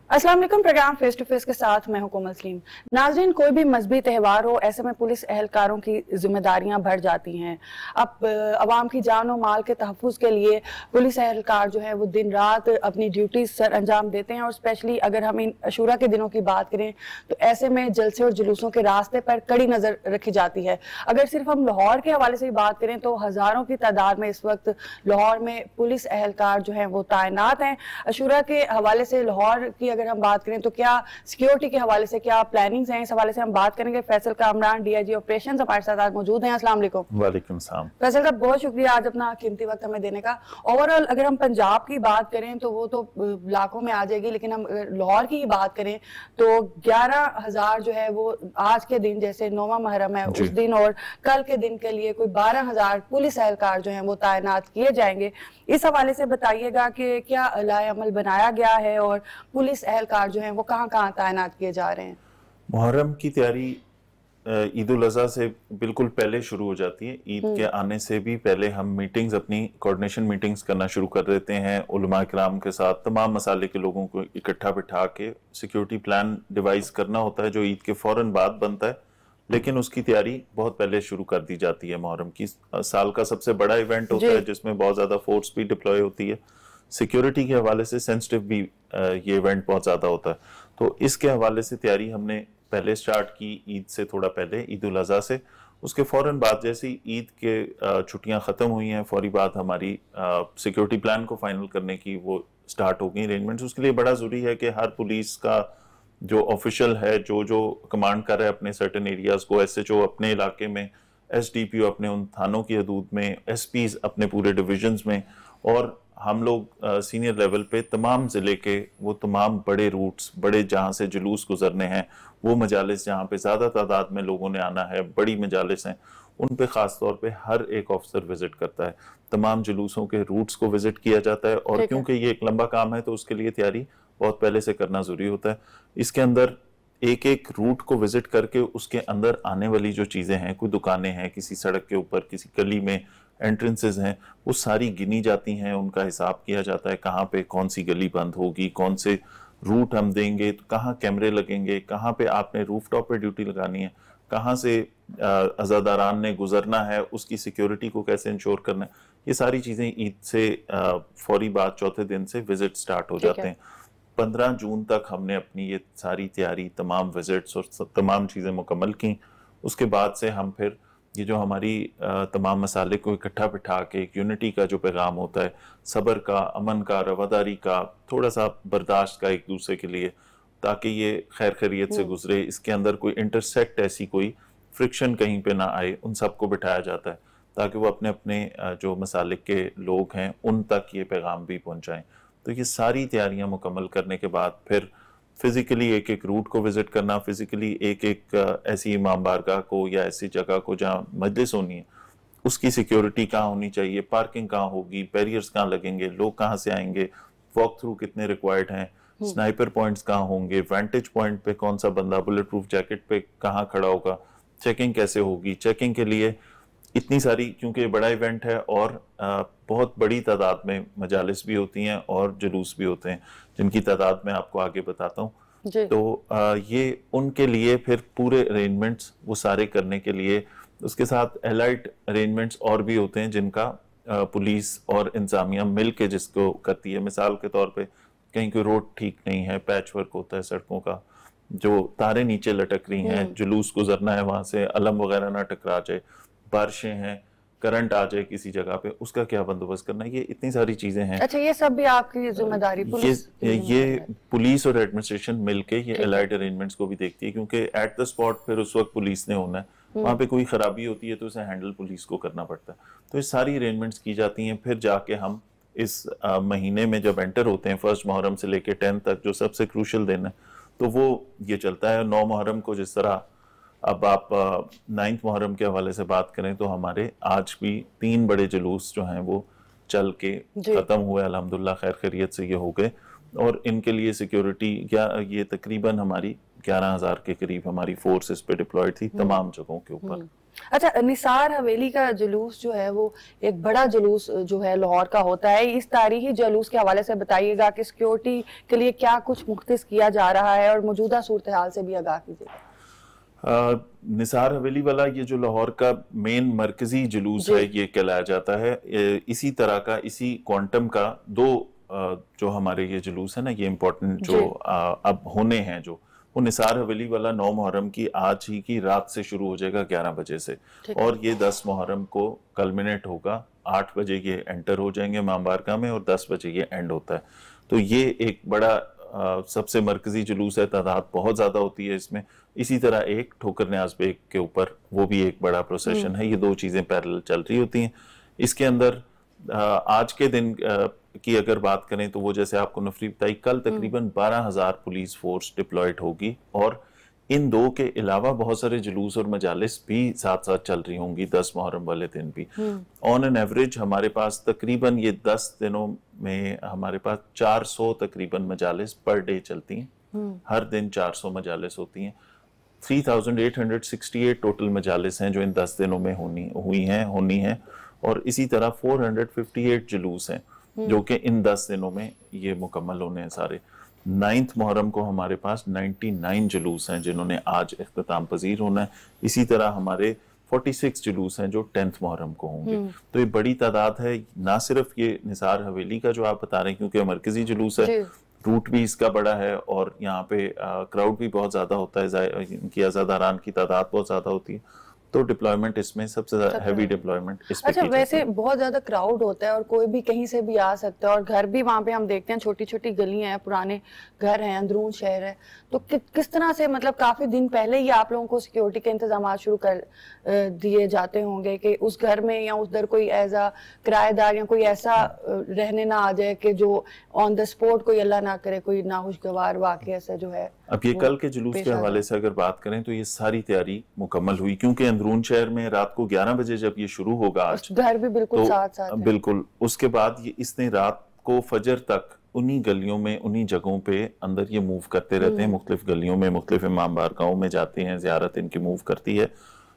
अस्सलाम वालेकुम। Programme face to face के साथ मैं हूं कोमल सलीम। नाज़रीन, कोई भी मजहबी त्यौहार हो, ऐसे में पुलिस एहलकारों की जिम्मेदारियां बढ़ जाती हैं। अब अवाम की जान और माल के तहफ़्फ़ुज़ के लिए पुलिस एहलकार जो है वो दिन रात अपनी ड्यूटीज सर अंजाम देते हैं। और स्पेशली अगर हम इन अशूरा के दिनों की बात करें तो ऐसे में जलसे और जुलूसों के रास्ते पर कड़ी नज़र रखी जाती है। अगर सिर्फ हम लाहौर के हवाले से बात करें तो हज़ारों की तादाद में इस वक्त लाहौर में पुलिस एहलकार जो है वो तैनात हैं। अशूरा के हवाले से लाहौर की अगर हम बात करें तो क्या सिक्योरिटी के हवाले से क्या प्लानिंग्स हैं, इस हवाले से हम बात करेंगे। फैसल कामरान, डीआईजी ऑपरेशंस हमारे साथ आज मौजूद हैं। अस्सलाम वालेकुम। वालेकुम सलाम। फैसल साहब, बहुत शुक्रिया आज अपना कीमती वक्त हमें देने का। ओवरऑल अगर हम पंजाब की बात करें तो वो तो लाखों में आ जाएगी, लेकिन हम लाहौर की बात करें तो 11,000 जो है वो आज के दिन, जैसे 9वां मुहर्रम है उस दिन और कल के दिन के लिए कोई 12,000 पुलिस एहलकार जो है वो तैनात किए जाएंगे। इस हवाले से बताइएगा कि क्या लाए अमल बनाया गया है और पुलिस एहलकार जो हैं वो कहाँ कहाँ तैनात किए जा रहे हैं। मुहर्रम की तैयारी ईद उल अज़हा से बिल्कुल पहले शुरू हो जाती है। ईद के आने से भी पहले हम मीटिंग्स, अपनी कोऑर्डिनेशन मीटिंग्स करना शुरू कर देते हैं उलमा किराम के साथ। तमाम मसाले के लोगों को इकट्ठा बिठा के सिक्योरिटी प्लान डिवाइस करना होता है जो ईद के फौरन बाद बनता है, लेकिन उसकी तैयारी बहुत पहले शुरू कर दी जाती है। मुहर्रम की साल का सबसे बड़ा इवेंट होता है जिसमें बहुत ज्यादा फोर्स भी डिप्लॉय होती है। सिक्योरिटी के हवाले से सेंसिटिव भी ये इवेंट बहुत ज्यादा होता है, तो इसके हवाले से तैयारी हमने पहले स्टार्ट की ईद से थोड़ा पहले, ईद उल अज़हा से। उसके फौरन बाद जैसे ईद के छुट्टियां खत्म हुई हैं, फौरी बाद हमारी सिक्योरिटी प्लान को फाइनल करने की वो स्टार्ट हो गई अरेंजमेंट्स। उसके लिए बड़ा जरूरी है कि हर पुलिस का जो ऑफिशियल है, जो जो कमांड कर रहा है अपने सर्टेन एरियाज को, एसएचओ अपने इलाके में, एसडीपीओ अपने उन थानों की हदूद में, एसपीज अपने पूरे डिविजन्स में, और हम लोग सीनियर लेवल पे तमाम ज़िले के वो तमाम बड़े रूट्स, बड़े जहाँ से जुलूस गुजरने हैं, वो मजालिस जहाँ पे ज़्यादा तादाद में लोगों ने आना है, बड़ी मजालिस हैं, उन पे ख़ास तौर पे हर एक ऑफिसर विजिट करता है। तमाम जुलूसों के रूट्स को विजिट किया जाता है, और क्योंकि ये एक लंबा काम है तो उसके लिए तैयारी बहुत पहले से करना ज़रूरी होता है। इसके अंदर एक एक रूट को विजिट करके उसके अंदर आने वाली जो चीज़ें हैं, कोई दुकानें हैं किसी सड़क के ऊपर, किसी गली में एंट्रेंसेस हैं, वो सारी गिनी जाती हैं, उनका हिसाब किया जाता है कहाँ पे कौन सी गली बंद होगी, कौन से रूट हम देंगे, तो कहाँ कैमरे लगेंगे, कहाँ पे आपने रूफटॉप पे ड्यूटी लगानी है, कहाँ से अज़ादारान ने गुजरना है, उसकी सिक्योरिटी को कैसे इंश्योर करना है। ये सारी चीज़ें ईद से फौरी बाद चौथे दिन से विजिट स्टार्ट हो जाते हैं। 15 जून तक हमने अपनी ये सारी तैयारी, तमाम विजिट्स और तमाम चीज़ें मुकम्मल की। उसके बाद से हम फिर ये जो हमारी तमाम मसाले को इकट्ठा बिठा के एक यूनिटी का जो पैगाम होता है, सब्र का, अमन का, रवादारी का, थोड़ा सा बर्दाश्त का एक दूसरे के लिए, ताकि ये खैर खैरियत से गुजरे, इसके अंदर कोई इंटरसेक्ट, ऐसी कोई फ्रिक्शन कहीं पे ना आए, उन सबको बिठाया जाता है ताकि वो अपने अपने जो मसालिक के लोग हैं उन तक ये पैगाम भी पहुँचाएँ। तो ये सारी तैयारियां मुकम्मल करने के बाद फिर फिजिकली एक एक रूट को विजिट करना, फिजिकली एक एक ऐसी इमाम बारगाह को या ऐसी जगह को जहाँ मजलिस होनी है उसकी सिक्योरिटी कहाँ होनी चाहिए, पार्किंग कहाँ होगी, बैरियर्स कहाँ लगेंगे, लोग कहाँ से आएंगे, वॉक थ्रू कितने रिक्वायर्ड हैं, स्नाइपर पॉइंट्स कहाँ होंगे, वेंटेज पॉइंट पे कौन सा बंदा बुलेट प्रूफ जैकेट पे कहाँ खड़ा होगा, चेकिंग कैसे होगी। चेकिंग के लिए इतनी सारी, क्योंकि ये बड़ा इवेंट है और बहुत बड़ी तादाद में मजालिस भी होती हैं और जुलूस भी होते हैं, जिनकी तादाद मैं आपको आगे बताता हूँ। तो ये उनके लिए फिर पूरे अरेंजमेंट्स वो सारे करने के लिए, उसके साथ एलाइड अरेंजमेंट्स और भी होते हैं जिनका पुलिस और इंतजामिया मिल के जिसको करती है। मिसाल के तौर पे कहीं कोई रोड ठीक नहीं है, पैच वर्क होता है सड़कों का, जो तारें नीचे लटक रही हैं, जुलूस गुजरना है वहाँ से, अलम वगैरह ना टकरा जाए, बारिशें हैं, करंट आ जाए किसी जगह पे, उसका क्या बंदोबस्त करना है, ये इतनी सारी चीजें हैं। अच्छा, ये सब भी आपकी जिम्मेदारी पुलिस ये पुलिस और एडमिनिस्ट्रेशन मिलके ये अलाइड अरेंजमेंट्स को भी देखती है, क्योंकि एट द स्पॉट फिर उस वक्त पुलिस ने होना है, वहाँ पे कोई खराबी होती है तो उसे हैंडल पुलिस को करना पड़ता है। तो ये सारी अरेंजमेंट्स की जाती हैं। फिर जाके हम इस महीने में जब एंटर होते हैं, 1 मुहर्रम से लेके 10 तक, जो सबसे क्रूशल दिन है, तो वो ये चलता है। 9 मुहर्रम को जिस तरह, अब आप 9 मुहर्रम के हवाले से बात करें तो हमारे आज भी 3 बड़े जुलूस जो हैं वो चल के ख़त्म हुए, अल्हम्दुलिल्लाह खैर खैरियत से ये हो गए। और इनके लिए सिक्योरिटी, या ये तकरीबन हमारी 11,000 के करीब हमारी फोर्स इस पे डिप्लॉयड थी तमाम जगहों के ऊपर। अच्छा, निसार हवेली का जुलूस जो है वो एक बड़ा जुलूस जो है लाहौर का होता है, इस तारीखी जुलूस के हवाले से बताइएगा कि सिक्योरिटी के लिए क्या कुछ मुख्तस किया जा रहा है और मौजूदा सूरत हाल से भी आगाह कीजिएगा। निसार हवेली वाला ये जो लाहौर का मेन मरकजी जुलूस है ये कहलाया जाता है। इसी तरह का, इसी क्वांटम का दो जो हमारे ये जुलूस है ना, ये इम्पोर्टेंट जो अब होने हैं, जो वो निसार हवेली वाला 9 मुहर्रम की आज ही की रात से शुरू हो जाएगा 11 बजे से, और ये 10 मुहर्रम को कल्मिनेट होगा। 8 बजे ये एंटर हो जाएंगे इमाम बारगाह में और 10 बजे ये एंड होता है। तो ये एक बड़ा सबसे मरकजी जुलूस है, तादाद बहुत ज्यादा होती है इसमें। इसी तरह एक ठोकर न्याज बेग के ऊपर वो भी एक बड़ा प्रोसेशन है। ये दो चीजें पैरेलल चल रही होती हैं। इसके अंदर आज के दिन की अगर बात करें तो वो जैसे आपको नफरी बताई, कल तकरीबन 12,000 पुलिस फोर्स डिप्लॉयड होगी, और इन दो के अलावा बहुत सारे जुलूस और मजालिस भी साथ साथ चल रही होंगी 10 मुहर्रम वाले दिन भी। ऑन एन एवरेज हमारे पास तकरीबन ये 10 दिनों में हमारे पास 400 तकरीबन मजालिस पर डे चलती हैं। हर दिन 400 मजालिस होती हैं। 3,868 टोटल मजालिस हैं जो इन 10 दिनों में होनी हैं, और इसी तरह 458 जुलूस हैं जो कि इन 10 दिनों में ये मुकम्मल होने हैं सारे। 9th मुहर्रम को हमारे पास 99 जुलूस हैं जिन्होंने आज इख्तिताम पजीर होना है। इसी तरह हमारे 46 जुलूस हैं जो 10th मुहर्रम को होंगे। तो ये बड़ी तादाद है। ना सिर्फ ये निसार हवेली का जो आप बता रहे हैं, क्योंकि मरकजी जुलूस है, रूट भी इसका बड़ा है और यहाँ पे क्राउड भी बहुत ज्यादा होता है, इनकी आज़ादारान की तादाद बहुत ज्यादा होती है, तो डिप्लॉयमेंट इसमें सबसे ज्यादा हैवी डिप्लॉयमेंट इस पे। अच्छा, वैसे बहुत ज्यादा क्राउड होता है और कोई भी कहीं से भी आ सकता है, और घर भी वहाँ पे हम देखते हैं छोटी छोटी गलियां हैं, पुराने घर हैं, अंदरून शहर है, तो किस तरह से मतलब काफी दिन पहले ही आप लोगों को सिक्योरिटी के इंतजाम शुरू कर दिए जाते होंगे कि उस घर में या उधर कोई ऐसा किराएदार या कोई ऐसा रहने ना आ जाए कि जो ऑन द स्पॉट कोई अल्लाह ना करे कोई नाखुशगवार वाक़या ऐसा जो है। अब ये कल के जुलूस के हवाले से अगर बात करें तो ये सारी तैयारी मुकम्मल हुई, क्योंकि अंदरून शहर में रात को 11 बजे जब ये शुरू होगा आज, घर भी बिल्कुल तो साथ साथ बिल्कुल उसके बाद ये इसने रात को फजर तक उन्हीं गलियों में, उन्हीं जगहों पे अंदर ये मूव करते रहते हैं, मुख्तलिफ गलियों में, मुख्तलिफ इमाम बारगाहों में जाते हैं, ज़ियारत इनकी मूव करती है।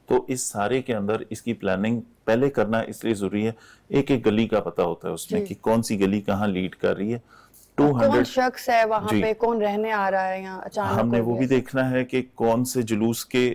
तो इस सारे के अंदर इसकी प्लानिंग पहले करना इसलिए जरूरी है। एक एक गली का पता होता है उसमें कि कौन सी गली कहाँ लीड कर रही है, 200 कौन शख्स है वहाँ पे, कौन रहने आ रहा है यहाँ अचानक। हमने वो भी देखना है कि कौन से जुलूस के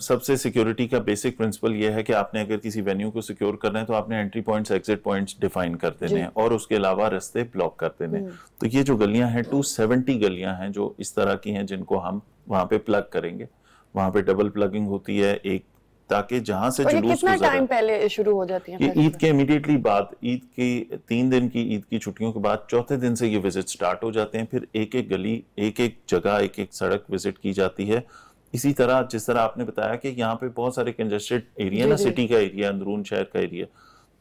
सबसे सिक्योरिटी का बेसिक प्रिंसिपल ये है कि आपने अगर किसी वेन्यू को सिक्योर करना है तो आपने entry points, exit points define कर देने हैं और उसके अलावा रास्ते ब्लॉक कर देने हैं। तो ये जो गलियां हैं 270 गलियां हैं जो इस तरह की हैं जिनको हम वहां पे प्लग करेंगे। वहां पे डबल प्लगिंग होती है एक, ताकि जहां से जुलूस कितना टाइम पहले शुरू हो जाती है? ये ईद के इमीडिएटली बाद, ईद की 3 दिन की ईद की छुट्टियों के बाद चौथे दिन से ये विजिट स्टार्ट हो जाते हैं। फिर एक एक गली, एक एक जगह, एक एक सड़क विजिट की जाती है। इसी तरह जिस तरह आपने बताया कि यहाँ पे बहुत सारे कंजेस्टेड एरिया ना, सिटी का एरिया, अंदरून शहर का एरिया,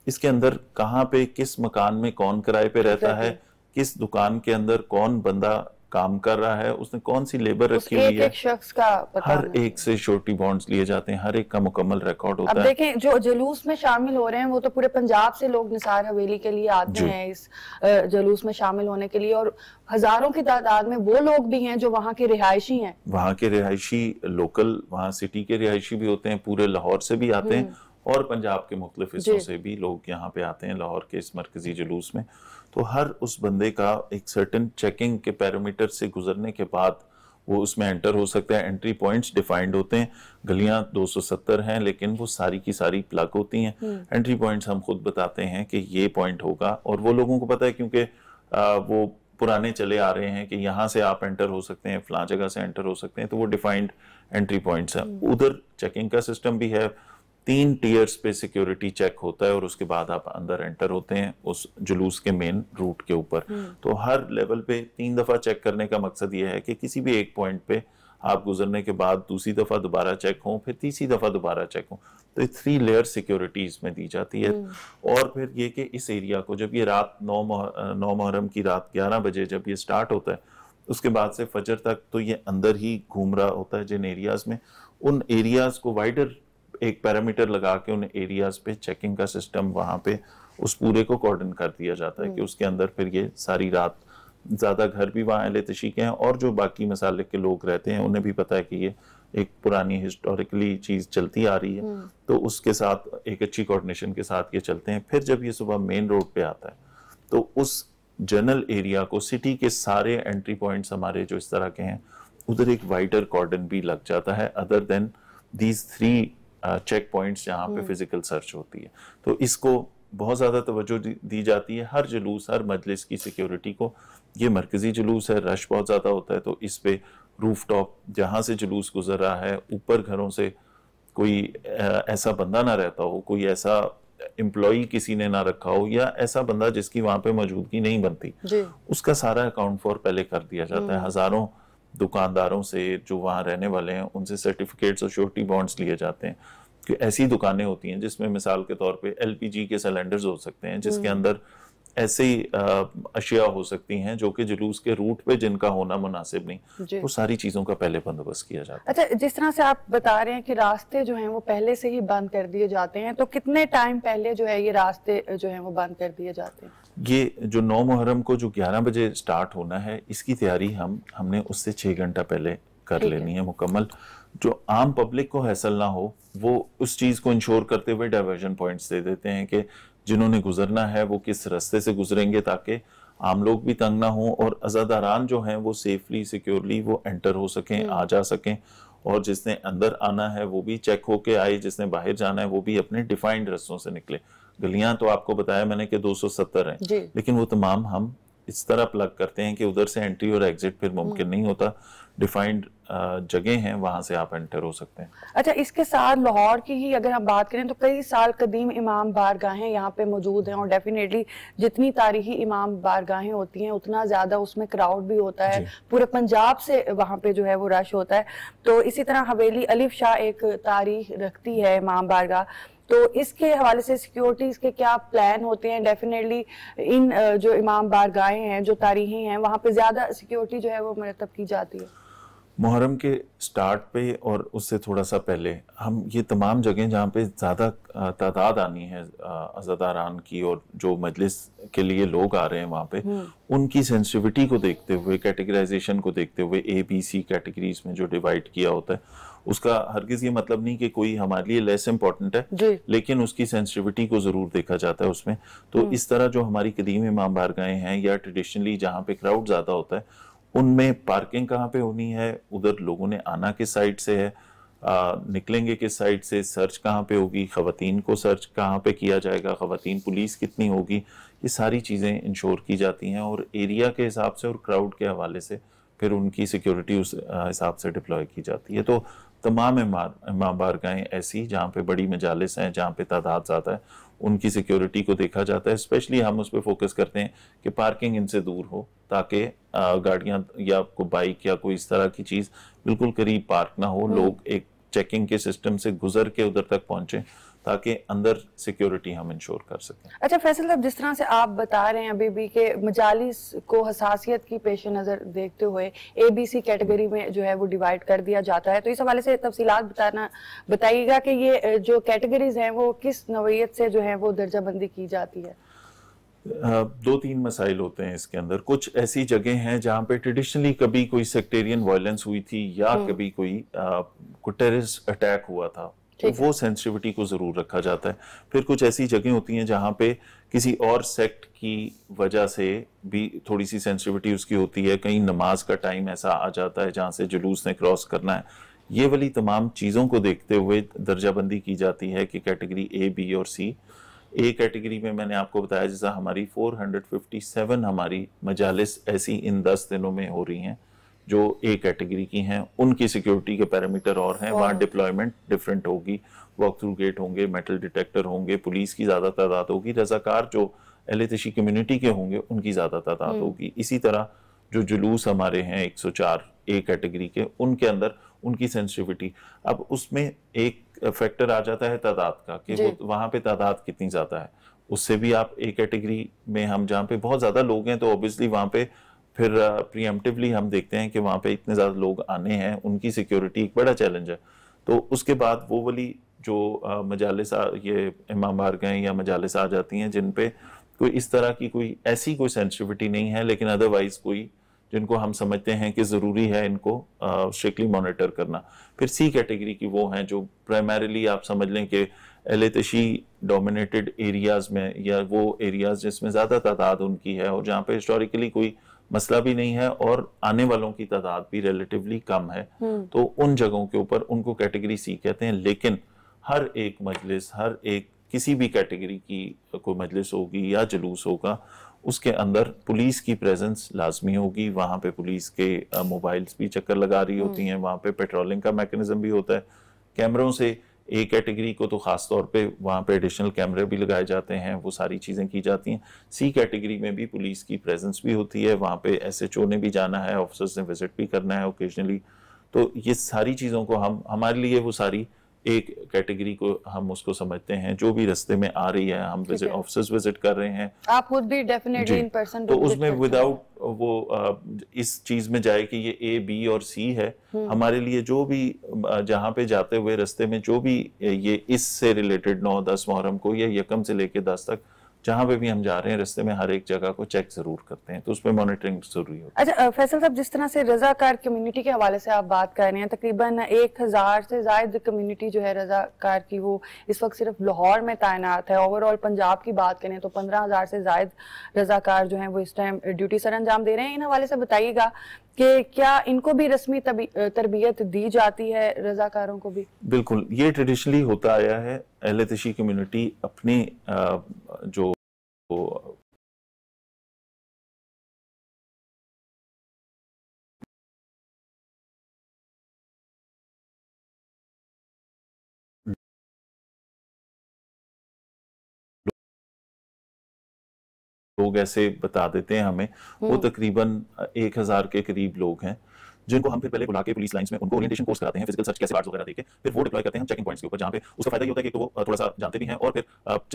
इसके अंदर कहाँ पे किस मकान में कौन किराए पे रहता है, किस दुकान के अंदर कौन बंदा काम कर रहा है, उसने कौन सी लेबर रखी हुई है, एक शख्स का हर एक से श्योरिटी बॉन्ड्स लिए जाते हैं, हर एक का मुकम्मल रिकॉर्ड होता है। अब देखें जो जुलूस में शामिल हो रहे हैं वो तो पूरे पंजाब से लोग निसार हवेली के लिए आते हैं इस जुलूस में शामिल होने के लिए, और हजारों की तादाद में वो लोग भी हैं जो वहाँ के रिहायशी हैं। वहाँ के रिहायशी लोकल, वहाँ सिटी के रिहायशी भी होते हैं, पूरे लाहौर से भी आते हैं और पंजाब के मुख्तलिफ हिस्सों से भी लोग यहाँ पे आते हैं लाहौर के इस मरकजी जुलूस में। तो हर उस बंदे का एक सर्टेन चेकिंग के पैरामीटर से गुजरने के बाद वो उसमें एंटर हो सकता है। एंट्री पॉइंट्स डिफाइंड होते हैं, गलियां 270 हैं लेकिन वो सारी की सारी प्लग होती हैं। एंट्री पॉइंट्स हम खुद बताते हैं कि ये पॉइंट होगा, और वो लोगों को पता है क्योंकि वो पुराने चले आ रहे हैं कि यहाँ से आप एंटर हो सकते हैं, फलां जगह से एंटर हो सकते हैं, तो वो डिफाइंड एंट्री पॉइंट्स हैं। उधर चेकिंग का सिस्टम भी है, 3 टीयर्स पे सिक्योरिटी चेक होता है और उसके बाद आप अंदर एंटर होते हैं उस जुलूस के मेन रूट के ऊपर। तो हर लेवल पे 3 दफा चेक करने का मकसद ये है कि किसी भी एक पॉइंट पे आप गुजरने के बाद दूसरी दफा दोबारा चेक हो, फिर तीसरी दफा दोबारा चेक हो। तो 3 लेयर सिक्योरिटी इसमें दी जाती है। और फिर ये कि इस एरिया को जब ये रात 9 मुहर्रम की रात 11 बजे जब ये स्टार्ट होता है, उसके बाद से फजर तक तो ये अंदर ही घूम रहा होता है जिन एरियाज में। उन एरियाज को वाइडर एक पैरामीटर लगा के उन एरियाज पे चेकिंग का सिस्टम वहां पे उस पूरे को कॉर्डन कर दिया जाता है कि उसके अंदर फिर ये सारी रात ज़्यादा घर भी वहाँ अहले तशी के हैं, और जो बाकी मसालिक के लोग रहते हैं उन्हें भी पता है कि ये एक पुरानी हिस्टोरिकली चीज़ चलती आ रही है, तो उसके साथ एक अच्छी कोऑर्डिनेशन के साथ ये चलते हैं। फिर जब ये सुबह मेन रोड पे आता है तो उस जनरल एरिया को, सिटी के सारे एंट्री पॉइंट्स हमारे जो इस तरह के हैं, उधर एक वाइडर कॉर्डन भी लग जाता है other than these 3 check points जहाँ पे फिजिकल सर्च होती है। तो इसको बहुत ज़्यादा तवज्जो दी जाती है, हर जुलूस, हर मजलिस की सिक्योरिटी को। ये मरकजी जुलूस है, रश बहुत ज़्यादा होता है, तो इस पे रूफ टॉप जहाँ से जुलूस गुजर रहा है, ऊपर घरों से कोई ऐसा बंदा ना रहता हो, कोई ऐसा एम्प्लॉई किसी ने ना रखा हो, या ऐसा बंदा जिसकी वहाँ पे मौजूदगी नहीं बनती, उसका सारा अकाउंट फॉर पहले कर दिया जाता है। हज़ारों दुकानदारों से जो वहाँ रहने वाले हैं उनसे सर्टिफिकेट्स और श्योरिटी बॉन्ड्स लिए जाते हैं कि ऐसी दुकानें होती हैं जिसमें मिसाल के तौर पे एलपीजी के सिलेंडर्स हो सकते हैं, जिसके अंदर ऐसी अशिया हो सकती हैं जो कि जुलूस के रूट पे जिनका होना मुनासिब नहीं, वो सारी चीजों का पहले बंदोबस्त किया जाता है। अच्छा, जिस तरह से आप बता रहे हैं कि रास्ते जो हैं वो पहले से ही बंद कर दिए जाते हैं, तो कितने टाइम पहले जो है ये रास्ते जो हैं वो बंद कर दिए जाते हैं? ये जो 9 मुहर्रम को जो 11 बजे स्टार्ट होना है, इसकी तैयारी हमने उससे 6 घंटा पहले कर लेनी है मुकम्मल। जो आम पब्लिक को हैसल ना हो, वो उस चीज को इंश्योर करते हुए डाइवर्जन पॉइंट्स दे देते हैं कि जिन्होंने गुजरना है वो किस रास्ते से गुजरेंगे, ताकि आम लोग भी तंग ना हो और अज़ादारान जो हैं वो सेफली सिक्योरली वो एंटर हो सकें, आ जा सकें, और जिसने अंदर आना है वो भी चेक होके आए, जिसने बाहर जाना है वो भी अपने डिफाइंड रास्तों से निकले। गलियां तो आपको बताया मैंने कि 270 हैं, लेकिन वो तमाम हम इस तरह प्लग करते हैं कि उधर से एंट्री और एग्जिट फिर मुमकिन नहीं होता। डिफाइंड जगह हैं, वहां से आप एंटर हो सकते हैं। अच्छा, इसके साथ लाहौर की ही अगर हम बात करें तो कई साल कदीम इमाम बारगाहें यहाँ पे मौजूद हैं, और डेफिनेटली जितनी तारीखी इमाम बारगाहें होती हैं उतना ज्यादा उसमें क्राउड भी होता है, पूरे पंजाब से वहाँ पे जो है वो रश होता है। तो इसी तरह हवेली अलिफ शाह एक तारीख रखती है इमाम बारगाह, तो इसके हवाले से सिक्योरिटीज के क्या प्लान होते हैं? डेफिनेटली इन जो इमाम बारगाहें हैं, जो तारीखें हैं, वहाँ पे ज्यादा सिक्योरिटी जो है वो मुरतब की जाती है। मुहर्रम के स्टार्ट पे और उससे थोड़ा सा पहले हम ये तमाम जगह जहाँ पे ज़्यादा तादाद आनी है अज़ादारान की, और जो मजलिस के लिए लोग आ रहे हैं वहाँ पे, उनकी सेंसिटिविटी को देखते हुए, कैटेगराइजेशन को देखते हुए, ABC कैटेगरीज में जो डिवाइड किया होता है, उसका हरगिज़ ये मतलब नहीं कि कोई हमारे लिए लेस इम्पोर्टेंट है, लेकिन उसकी सेंसिटिविटी को ज़रूर देखा जाता है उसमें। तो इस तरह जो हमारी कदीम इमाम बारगाहें हैं या ट्रेडिशनली जहाँ पे क्राउड ज़्यादा होता है, उनमें पार्किंग कहाँ पे होनी है, उधर लोगों ने आना किस साइड से है, निकलेंगे किस साइड से, सर्च कहाँ पे होगी, खवातीन को सर्च कहाँ पे किया जाएगा, खवातीन पुलिस कितनी होगी, ये सारी चीज़ें इंश्योर की जाती हैं, और एरिया के हिसाब से और क्राउड के हवाले से फिर उनकी सिक्योरिटी उस हिसाब से डिप्लॉय की जाती है। तो तमाम इमाम बारगाहें ऐसी जहाँ पे बड़ी मजालिस हैं, जहाँ पे तादाद ज़्यादा है, उनकी सिक्योरिटी को देखा जाता है। स्पेशली हम उस पर फोकस करते हैं कि पार्किंग इनसे दूर हो, ताकि गाड़ियाँ या कोई बाइक या कोई इस तरह की चीज़ बिल्कुल करीब पार्क ना हो, लोग एक चेकिंग के सिस्टम से गुजर के उधर तक पहुंचे, ताकि अंदर सिक्योरिटी हम इंश्योर कर सकें। अच्छा फैसल साहब, जिस तरह से आप बता रहे हैं अभी भी कि मजालिस को हसासियत की पेश नज़र देखते हुए ABC कैटेगरी में जो है वो डिवाइड कर दिया जाता है, तो इस हवाले से तफसीलात बताइएगा कि ये जो कैटेगरीज हैं वो किस नौइयत से जो है वो दर्जाबंदी की जाती है? 2-3 मसाइल होते हैं इसके अंदर। कुछ ऐसी जगह हैं जहाँ पे ट्रेडिशनली कभी कोई सेक्टेरियन वायलेंस हुई थी या कभी कोई टेररिस्ट अटैक हुआ था, तो वो सेंसिटिविटी को जरूर रखा जाता है। फिर कुछ ऐसी जगह होती हैं जहाँ पे किसी और सेक्ट की वजह से भी थोड़ी सी सेंसिटिविटी उसकी होती है, कहीं नमाज का टाइम ऐसा आ जाता है जहाँ से जुलूस ने क्रॉस करना है। ये वाली तमाम चीज़ों को देखते हुए दर्जाबंदी की जाती है कि कैटेगरी A, B और C। A कैटेगरी में मैंने आपको बताया जैसा हमारी 457 हमारी मजालिस ऐसी इन 10 दिनों में हो रही हैं जो A कैटेगरी की हैं। उनकी सिक्योरिटी के पैरामीटर और हैं, वहाँ डिप्लॉयमेंट डिफरेंट होगी, वॉक थ्रू गेट होंगे, मेटल डिटेक्टर होंगे, पुलिस की ज़्यादा तादाद होगी, रज़ाकार जो अहले तशी कम्युनिटी के होंगे उनकी ज़्यादा तादाद होगी। इसी तरह जो जुलूस हमारे हैं 104 A कैटेगरी के, उनके अंदर उनकी सेंसिटिविटी, अब उसमें एक फैक्टर आ जाता है तादाद का कि वो वहाँ पे तादाद कितनी ज़्यादा है। उससे भी आप A कैटेगरी में हम जहाँ पे बहुत ज़्यादा लोग हैं तो ऑब्वियसली वहाँ पे फिर प्रीएम्प्टिवली हम देखते हैं कि वहाँ पे इतने ज़्यादा लोग आने हैं, उनकी सिक्योरिटी एक बड़ा चैलेंज है। तो उसके बाद वो वाली जो मजालिस ये इमाम बारगाहें या मजालिस आ जाती हैं जिन पे कोई इस तरह की कोई ऐसी कोई सेंसिटिविटी नहीं है, लेकिन अदरवाइज कोई जिनको हम समझते हैं कि ज़रूरी है इनको स्ट्रिक्टली मॉनिटर करना। फिर सी कैटेगरी की वो हैं जो प्राइमरीली आप समझ लें कि एलेतशी डोमिनेटेड एरियाज में, या वो एरियाज जिसमें ज़्यादा तादाद उनकी है और जहाँ पे हिस्टोरिकली कोई मसला भी नहीं है और आने वालों की तादाद भी रिलेटिवली कम है, तो उन जगहों के ऊपर उनको कैटेगरी सी कहते हैं। लेकिन हर एक मजलिस, हर एक किसी भी कैटेगरी की कोई मजलिस होगी या जुलूस होगा, उसके अंदर पुलिस की प्रेजेंस लाजमी होगी। वहाँ पे पुलिस के मोबाइल्स भी चक्कर लगा रही होती हैं, वहाँ पे पेट्रोलिंग का मैकेनिज्म भी होता है। कैमरों से ए कैटेगरी को तो ख़ास तौर पे वहाँ पे एडिशनल कैमरे भी लगाए जाते हैं, वो सारी चीज़ें की जाती हैं। सी कैटेगरी में भी पुलिस की प्रेजेंस भी होती है, वहाँ पे SHO ने भी जाना है, ऑफिसर्स ने विजिट भी करना है ओकेजनली। तो ये सारी चीज़ों को हमारे लिए वो सारी एक कैटेगरी को हम उसको समझते हैं जो भी रास्ते में आ रही है। हम ऑफिसर्स विजिट कर रहे हैं, आप खुद भी डेफिनेटली इन पर्सन, तो उसमें विदाउट वो इस चीज में जाए कि ये A, B और C है, हमारे लिए जो भी जहाँ पे जाते हुए रास्ते में जो भी ये इससे रिलेटेड 9-10 मुहर्रम को या यकम से लेके 10 तक जहाँ पे भी हम जा रहे हैं रास्ते में हर एक जगह को चेक जरूर करते हैं, तो उसमें मॉनिटरिंग जरूरी होती है। अच्छा फैसल साहब, जिस तरह से रजाकार कम्युनिटी के हवाले से आप बात कर रहे हैं, तकरीबन 1000 से ज्यादा कम्युनिटी जो है रजाकार की वो इस वक्त सिर्फ लाहौर में तैनात है। ओवरऑल पंजाब की बात करें तो 15,000 से ज्यादा रजाकार जो हैं वो इस टाइम ड्यूटी सर अंजाम दे रहे हैं। इन हवाले से बताइएगा कि क्या इनको भी रस्मी तरबियत दी जाती है, रजाकारों को भी? बिल्कुल, ये ट्रेडिशनली होता आया है। एहलतशी कम्युनिटी अपनी जो लोग ऐसे बता देते हैं हमें, वो तकरीबन 1000 के करीब लोग हैं जिनको हम फिर पहले बुला के पुलिस लाइंस में उनको ओरिएंटेशन कोर्स कराते हैं, फिजिकल सर्च कैसे कार्ड्स वगैरह देके फिर वो डिप्लॉय करते हैं हम चेकिंग पॉइंट्स के ऊपर, जहाँ पे उसका फायदा ये होता है कि तो वो थोड़ा सा जानते भी हैं और फिर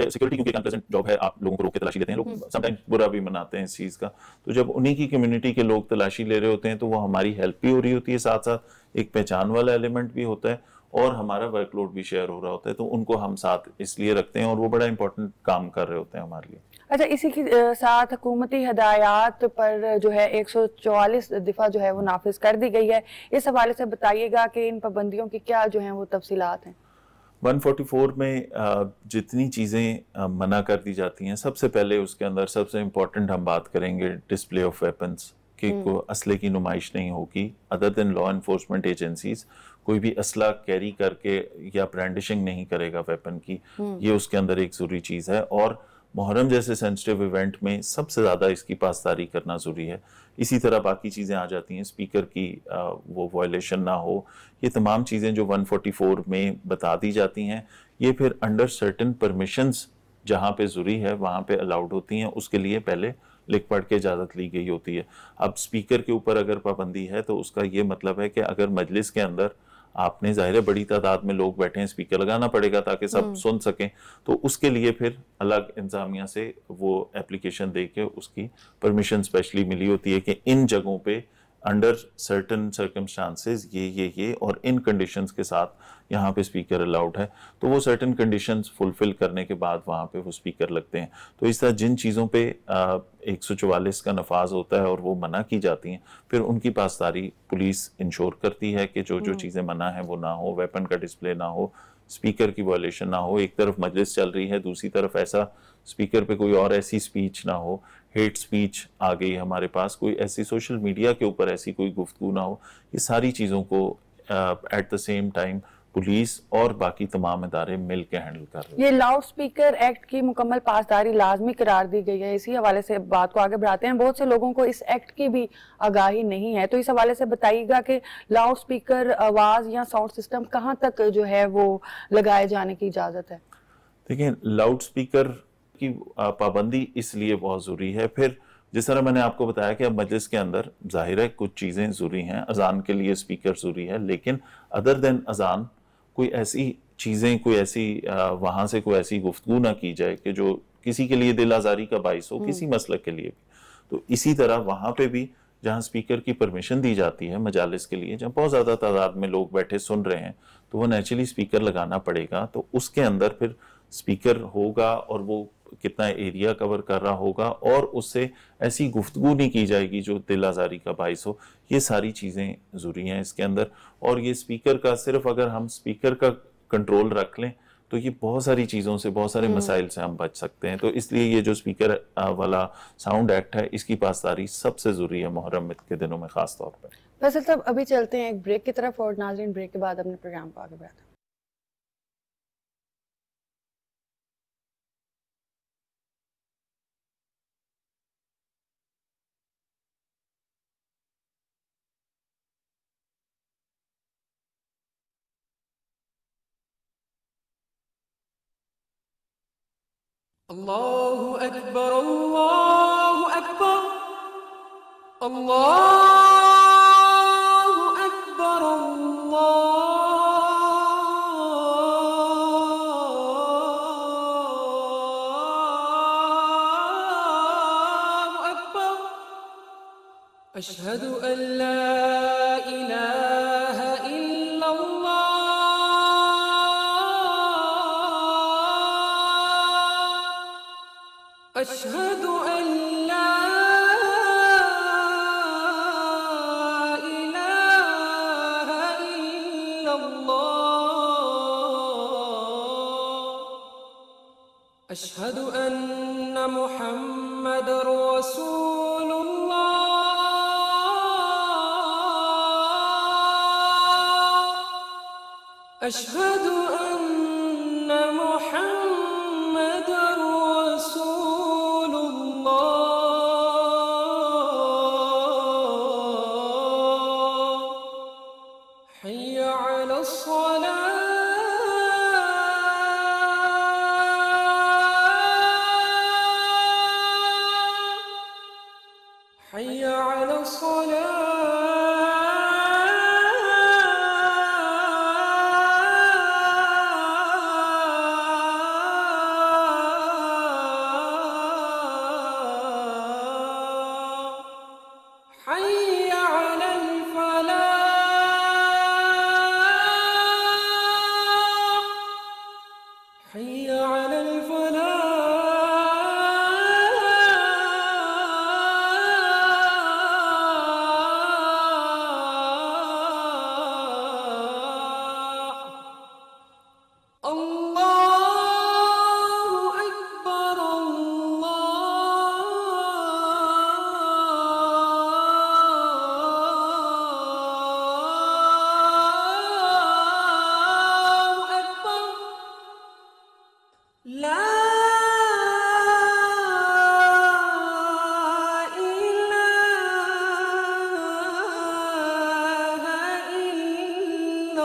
सिक्योरिटी क्योंकि एक अनप्लेजेंट जॉब है, आप लोगों को रोक के तलाशी लेते हैं, लोग समटाइम्स बुरा भी मनाते हैं इस चीज़ का। तो जब उन्हीं की कम्युनिटी के लोग तलाशी ले रहे होते हैं तो वो हमारी हेल्प भी हो रही होती है, साथ साथ एक पहचान वाला एलिमेंट भी होता है और हमारा वर्कलोड भी शेयर हो रहा होता है, तो उनको हम साथ इसलिए रखते हैं और वो बड़ा इंपॉर्टेंट काम कर रहे होते हैं हमारे लिए। अच्छा, इसी के साथ हुकूमती हदायत पर जो है 144 दफा जो है वो नाफिज कर दी गई है। इस हवाले से बताइएगा कि इन पाबंदियों की क्या जो है वो तफसीलात हैं। 144 में जितनी चीज़ें मना कर दी जाती हैं, सबसे पहले उसके अंदर सबसे इम्पोर्टेंट हम बात करेंगे डिस्प्ले ऑफ वेपन्स कि को असले की नुमाइश नहीं होगी। Other than law enforcement agencies कोई भी असला कैरी करके या ब्रांडिशिंग नहीं करेगा वेपन की, ये उसके अंदर एक ज़रूरी चीज़ है। और मुहर्रम जैसे सेंसिटिव इवेंट में सबसे ज़्यादा इसकी पासदारी करना ज़रूरी है। इसी तरह बाकी चीज़ें आ जाती हैं, स्पीकर की वो वायलेशन ना हो, ये तमाम चीज़ें जो 144 में बता दी जाती हैं, ये फिर अंडर सर्टेन परमिशंस जहाँ पे ज़रूरी है वहाँ पे अलाउड होती हैं, उसके लिए पहले लिख पढ़ के इजाज़त ली गई होती है। अब स्पीकर के ऊपर अगर पाबंदी है तो उसका ये मतलब है कि अगर मजलिस के अंदर आपने जाहिर है बड़ी तादाद में लोग बैठे हैं, स्पीकर लगाना पड़ेगा ताकि सब सुन सकें, तो उसके लिए फिर अलग इंतजामिया से वो एप्लीकेशन दे के उसकी परमिशन स्पेशली मिली होती है कि इन जगहों पे अंडर सर्टन सर्कमस्टांसेस ये और इन कंडीशंस के साथ यहाँ पे स्पीकर अलाउड है, तो वो सर्टन कंडीशंस फुलफिल करने के बाद वहाँ पे वो स्पीकर लगते हैं। तो इस तरह जिन चीज़ों पे 144 का नफाज होता है और वो मना की जाती हैं, फिर उनकी पासदारी पुलिस इंश्योर करती है कि जो जो चीज़ें मना है वो ना हो, वेपन का डिस्प्ले ना हो, स्पीकर की वायलेशन ना हो, एक तरफ मजलिस चल रही है दूसरी तरफ ऐसा स्पीकर पे कोई और ऐसी स्पीच ना हो, हेट स्पीच आ गई हमारे पास, कोई ऐसी सोशल मीडिया के ऊपर ऐसी कोई गुफ्तगू ना हो। ये सारी चीज़ों को at the same time police और बाकी तमाम इदारे मिल के हैंडल कर रहे हैं। ये लाउड स्पीकर एक्ट की मुकम्मल पासदारी लाजमी करार दी गई है। इसी हवाले से बात को आगे बढ़ाते हैं। बहुत से लोगों को इस एक्ट की भी आगाही नहीं है, तो इस हवाले से बताइएगा कि लाउड स्पीकर आवाज या साउंड सिस्टम कहाँ तक जो है वो लगाए जाने की इजाजत है? देखिए, लाउड स्पीकर की पाबंदी इसलिए बहुत जरूरी है। फिर जिस तरह मैंने आपको बताया कि अब मजलिस के अंदर जाहिर है कुछ चीजें जरूरी हैं, अजान के लिए स्पीकर जरूरी है, लेकिन अदर देन अजान कोई ऐसी चीज़ें, कोई ऐसी वहाँ से कोई ऐसी गुफ्तगू ना की जाए कि जो किसी के लिए दिल आज़ारी का बाइस हो, किसी मसलक के लिए भी। तो इसी तरह वहाँ पे भी जहाँ स्पीकर की परमिशन दी जाती है मजालिस के लिए, जहाँ बहुत ज़्यादा तादाद में लोग बैठे सुन रहे हैं, तो वो नेचुरली स्पीकर लगाना पड़ेगा। तो उसके अंदर फिर स्पीकर होगा और वो कितना एरिया कवर कर रहा होगा और उससे ऐसी गुफ्तगू नहीं की जाएगी जो दिल आज़ारी का बाइस हो। ये सारी चीज़ें ज़रूरी हैं इसके अंदर। और ये स्पीकर का सिर्फ अगर हम स्पीकर का कंट्रोल रख लें तो ये बहुत सारी चीज़ों से, बहुत सारे मसाइल से हम बच सकते हैं। तो इसलिए ये जो स्पीकर वाला साउंड एक्ट है इसकी पासदारी सबसे ज़रूरी है मुहर्रम के दिनों में ख़ास तौर पर। फैसल साहब अभी चलते हैं एक ब्रेक की तरफ और नाज़रीन ब्रेक के बाद अपने प्रोग्राम को आगे बढ़ाते हैं। अल्लाहु अकबर, अल्लाहु अकबर, अल्लाहु अकबर, अल्लाहु अकबर, अशहदु अन ला इलाहा इल्लल्लाह, अशहदु अन ला इलाहा इल्लल्लाह, अशहदु अन्न मुहम्मदर रसूलुल्लाह, अशहदु अन्न मुहम्मदर रसूलुल्लाह, हय्य अला अस्सलाह, हय्य अला अस्सलाह, हय्य अलल फलाह, हय्य अलल फलाह। अल्लाहु अकबर, अल्लाहु अकबर, ला इलाहा इल्लल्लाह।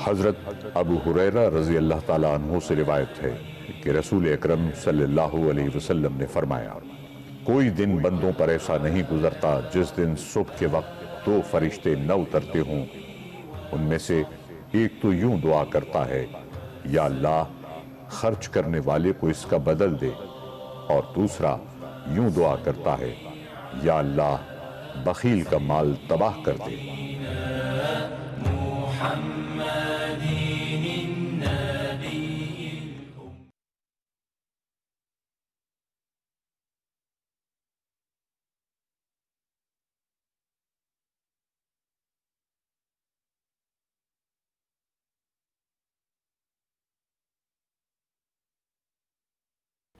हज़रत अबू हुरैरा रज़ी अल्लाह ताला अन्हु से रिवायत है कि रसूल अकरम सल्लल्लाहु अलैहि वसल्लम ने फरमाया, कोई दिन बंदों पर ऐसा नहीं गुजरता जिस दिन सुबह के वक्त 2 फरिश्ते न उतरते हों। उनमें से एक तो यूं दुआ करता है, या अल्लाह खर्च करने वाले को इसका बदल दे, और दूसरा यूं दुआ करता है, या अल्लाह बखील का माल तबाह कर दे।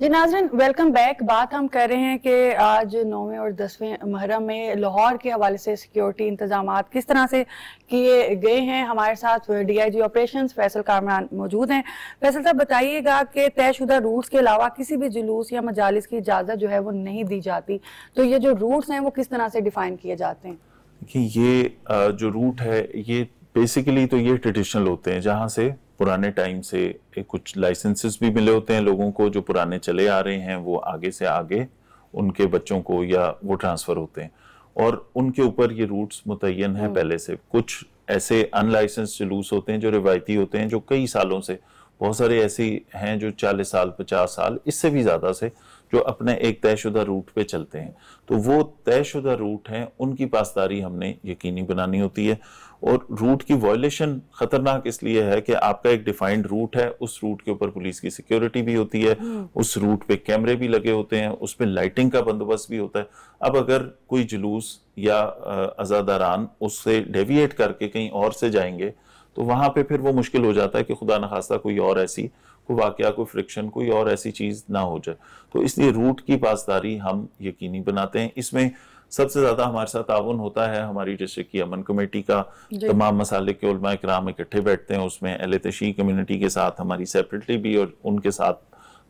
जी नाज़रीन, वेलकम बैक। बात हम कर रहे हैं कि आज 9वें और 10वें मुहर्रम में लाहौर के हवाले से सिक्योरिटी इंतजामात किस तरह से किए गए हैं। हमारे साथ DIG ऑपरेशंस फैसल कामरान मौजूद हैं। फैसल साहब, बताइएगा कि तयशुदा रूट्स के अलावा किसी भी जुलूस या मजालिस की इजाज़त जो है वो नहीं दी जाती, तो ये जो रूट्स हैं वो किस तरह से डिफाइन किए जाते हैं? देखिए, ये जो रूट है ये बेसिकली तो ये ट्रेडिशनल होते हैं, जहाँ से पुराने टाइम से कुछ लाइसेंसेस भी मिले होते हैं लोगों को, जो पुराने चले आ रहे हैं वो आगे से आगे उनके बच्चों को या वो ट्रांसफ़र होते हैं, और उनके ऊपर ये रूट्स मुतय्यन है पहले से। कुछ ऐसे अनलाइसेंस जुलूस होते हैं जो रिवायती होते हैं, जो कई सालों से, बहुत सारे ऐसे हैं जो 40 साल 50 साल इससे भी ज़्यादा से जो अपने एक तयशुदा रूट पे चलते हैं। तो वो तयशुदा रूट हैं, उनकी पासदारी हमने यकीनी बनानी होती है। और रूट की वायलेशन खतरनाक इसलिए है कि आपका एक डिफाइंड रूट है, उस रूट के ऊपर पुलिस की सिक्योरिटी भी होती है, उस रूट पे कैमरे भी लगे होते हैं, उस पे लाइटिंग का बंदोबस्त भी होता है। अब अगर कोई जुलूस या अज़ादारान उससे डेविएट करके कहीं और से जाएंगे तो वहां पे फिर वो मुश्किल हो जाता है कि खुदा न खास्ता कोई और ऐसी कोई वाकया, कोई फ्रिक्शन, कोई और ऐसी चीज ना हो जाए। तो इसलिए रूट की पासदारी हम यकीनी बनाते हैं। इसमें सबसे ज्यादा हमारे साथ ताउन होता है हमारी डिस्ट्रिक्ट की अमन कमेटी का। तमाम मसालिक के उलमा इकराम इकट्ठे बैठते हैं, उसमें अहले तशरीह कम्युनिटी के साथ हमारी सेपरेटली भी और उनके साथ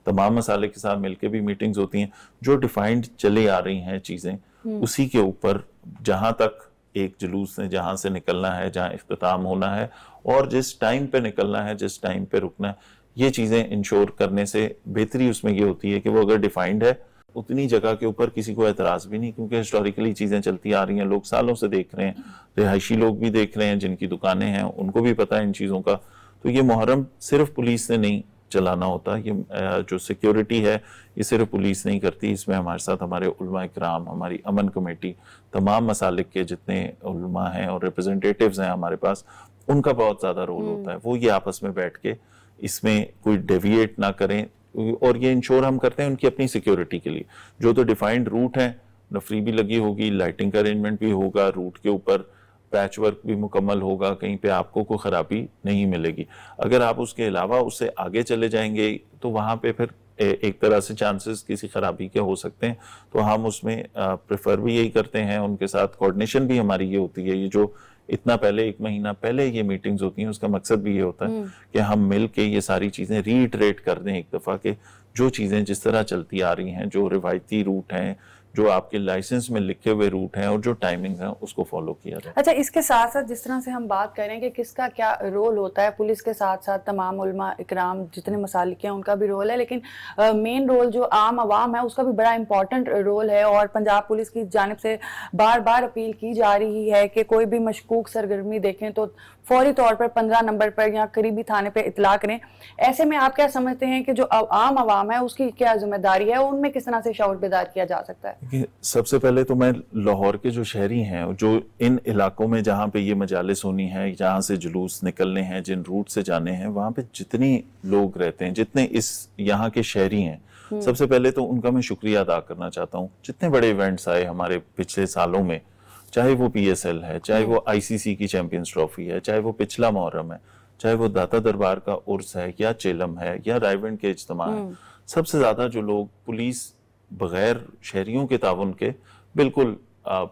तमाम मसालिक के साथ मिलकर भी मीटिंग्स होती हैं। जो डिफाइंड चले आ रही हैं चीजें, उसी के ऊपर जहां तक एक जुलूस ने जहां से निकलना है, जहां इख्तिताम होना है और जिस टाइम पे निकलना है, जिस टाइम पे रुकना है, ये चीजें इंश्योर करने से बेहतरी उसमें ये होती है कि वो अगर डिफाइंड है उतनी जगह के ऊपर किसी को एतराज भी नहीं, क्योंकि हिस्टोरिकली चीजें चलती आ रही हैं, लोग सालों से देख रहे हैं, रिहायशी लोग भी देख रहे हैं, जिनकी दुकानें हैं उनको भी पता है इन चीजों का। तो ये मुहर्रम सिर्फ पुलिस ने नहीं चलाना होता, ये जो सिक्योरिटी है ये सिर्फ पुलिस नहीं करती, इसमें हमारे साथ हमारे उलमा इकराम, हमारी अमन कमेटी, तमाम मसालिक के जितने उलमा हैं और रिप्रेजेंटेटिव्स हैं हमारे पास, उनका बहुत ज़्यादा रोल होता है। वो ये आपस में बैठ के इसमें कोई डेविएट ना करें, और ये इंश्योर हम करते हैं उनकी अपनी सिक्योरिटी के लिए। जो तो डिफाइंड रूट है, नफरी भी लगी होगी, लाइटिंग का अरेंजमेंट भी होगा, रूट के ऊपर पैच वर्क भी मुकम्मल होगा, कहीं पे आपको कोई ख़राबी नहीं मिलेगी। अगर आप उसके अलावा उससे आगे चले जाएंगे तो वहाँ पे फिर एक तरह से चांसेस किसी खराबी के हो सकते हैं। तो हम उसमें प्रेफर भी यही करते हैं, उनके साथ कोऑर्डिनेशन भी हमारी ये होती है। ये जो इतना पहले 1 महीना पहले ये मीटिंग्स होती हैं, उसका मकसद भी ये होता है कि हम मिल के ये सारी चीज़ें रीइटरेट कर दें एक दफ़ा के जो चीज़ें जिस तरह चलती आ रही हैं, जो रिवायती रूट हैं, जो आपके लाइसेंस में लिखे हुए रूट हैं और जो टाइमिंग है उसको फॉलो किया जाए। अच्छा, इसके साथ साथ जिस तरह से हम बात करें कि किसका क्या रोल होता है, पुलिस के साथ साथ तमाम उलमा इकराम जितने मसालिक हैं उनका भी रोल है, लेकिन मेन रोल जो आम आवाम है उसका भी बड़ा इंपॉर्टेंट रोल है। और पंजाब पुलिस की जानिब से बार बार अपील की जा रही है कि कोई भी मशकूक सरगर्मी देखें तो फौरी तौर पर 15 नंबर पर या करीबी थाने पर इतला करें। ऐसे में आप क्या समझते हैं कि जो आम आवाम है उसकी क्या जिम्मेदारी है, उनमें किस तरह से शऊर बेदार किया जा सकता है? सबसे पहले तो मैं लाहौर के जो शहरी हैं, जो इन इलाकों में जहाँ पे ये मजालिस होनी है, जहाँ से जुलूस निकलने हैं, जिन रूट से जाने हैं, वहाँ पे जितने लोग रहते हैं, जितने इस यहाँ के शहरी हैं, सबसे पहले तो उनका मैं शुक्रिया अदा करना चाहता हूँ। जितने बड़े इवेंट्स आए हमारे पिछले सालों में, चाहे वो PSL है, चाहे वो ICC की चैंपियंस ट्रॉफी है, चाहे वो पिछला मुहर्रम है, चाहे वो दाता दरबार का उर्स है या चेलम है या रायविंड के इज्तिमा है, सबसे ज्यादा जो लोग पुलिस बगैर शहरियों के ताउन के बिल्कुल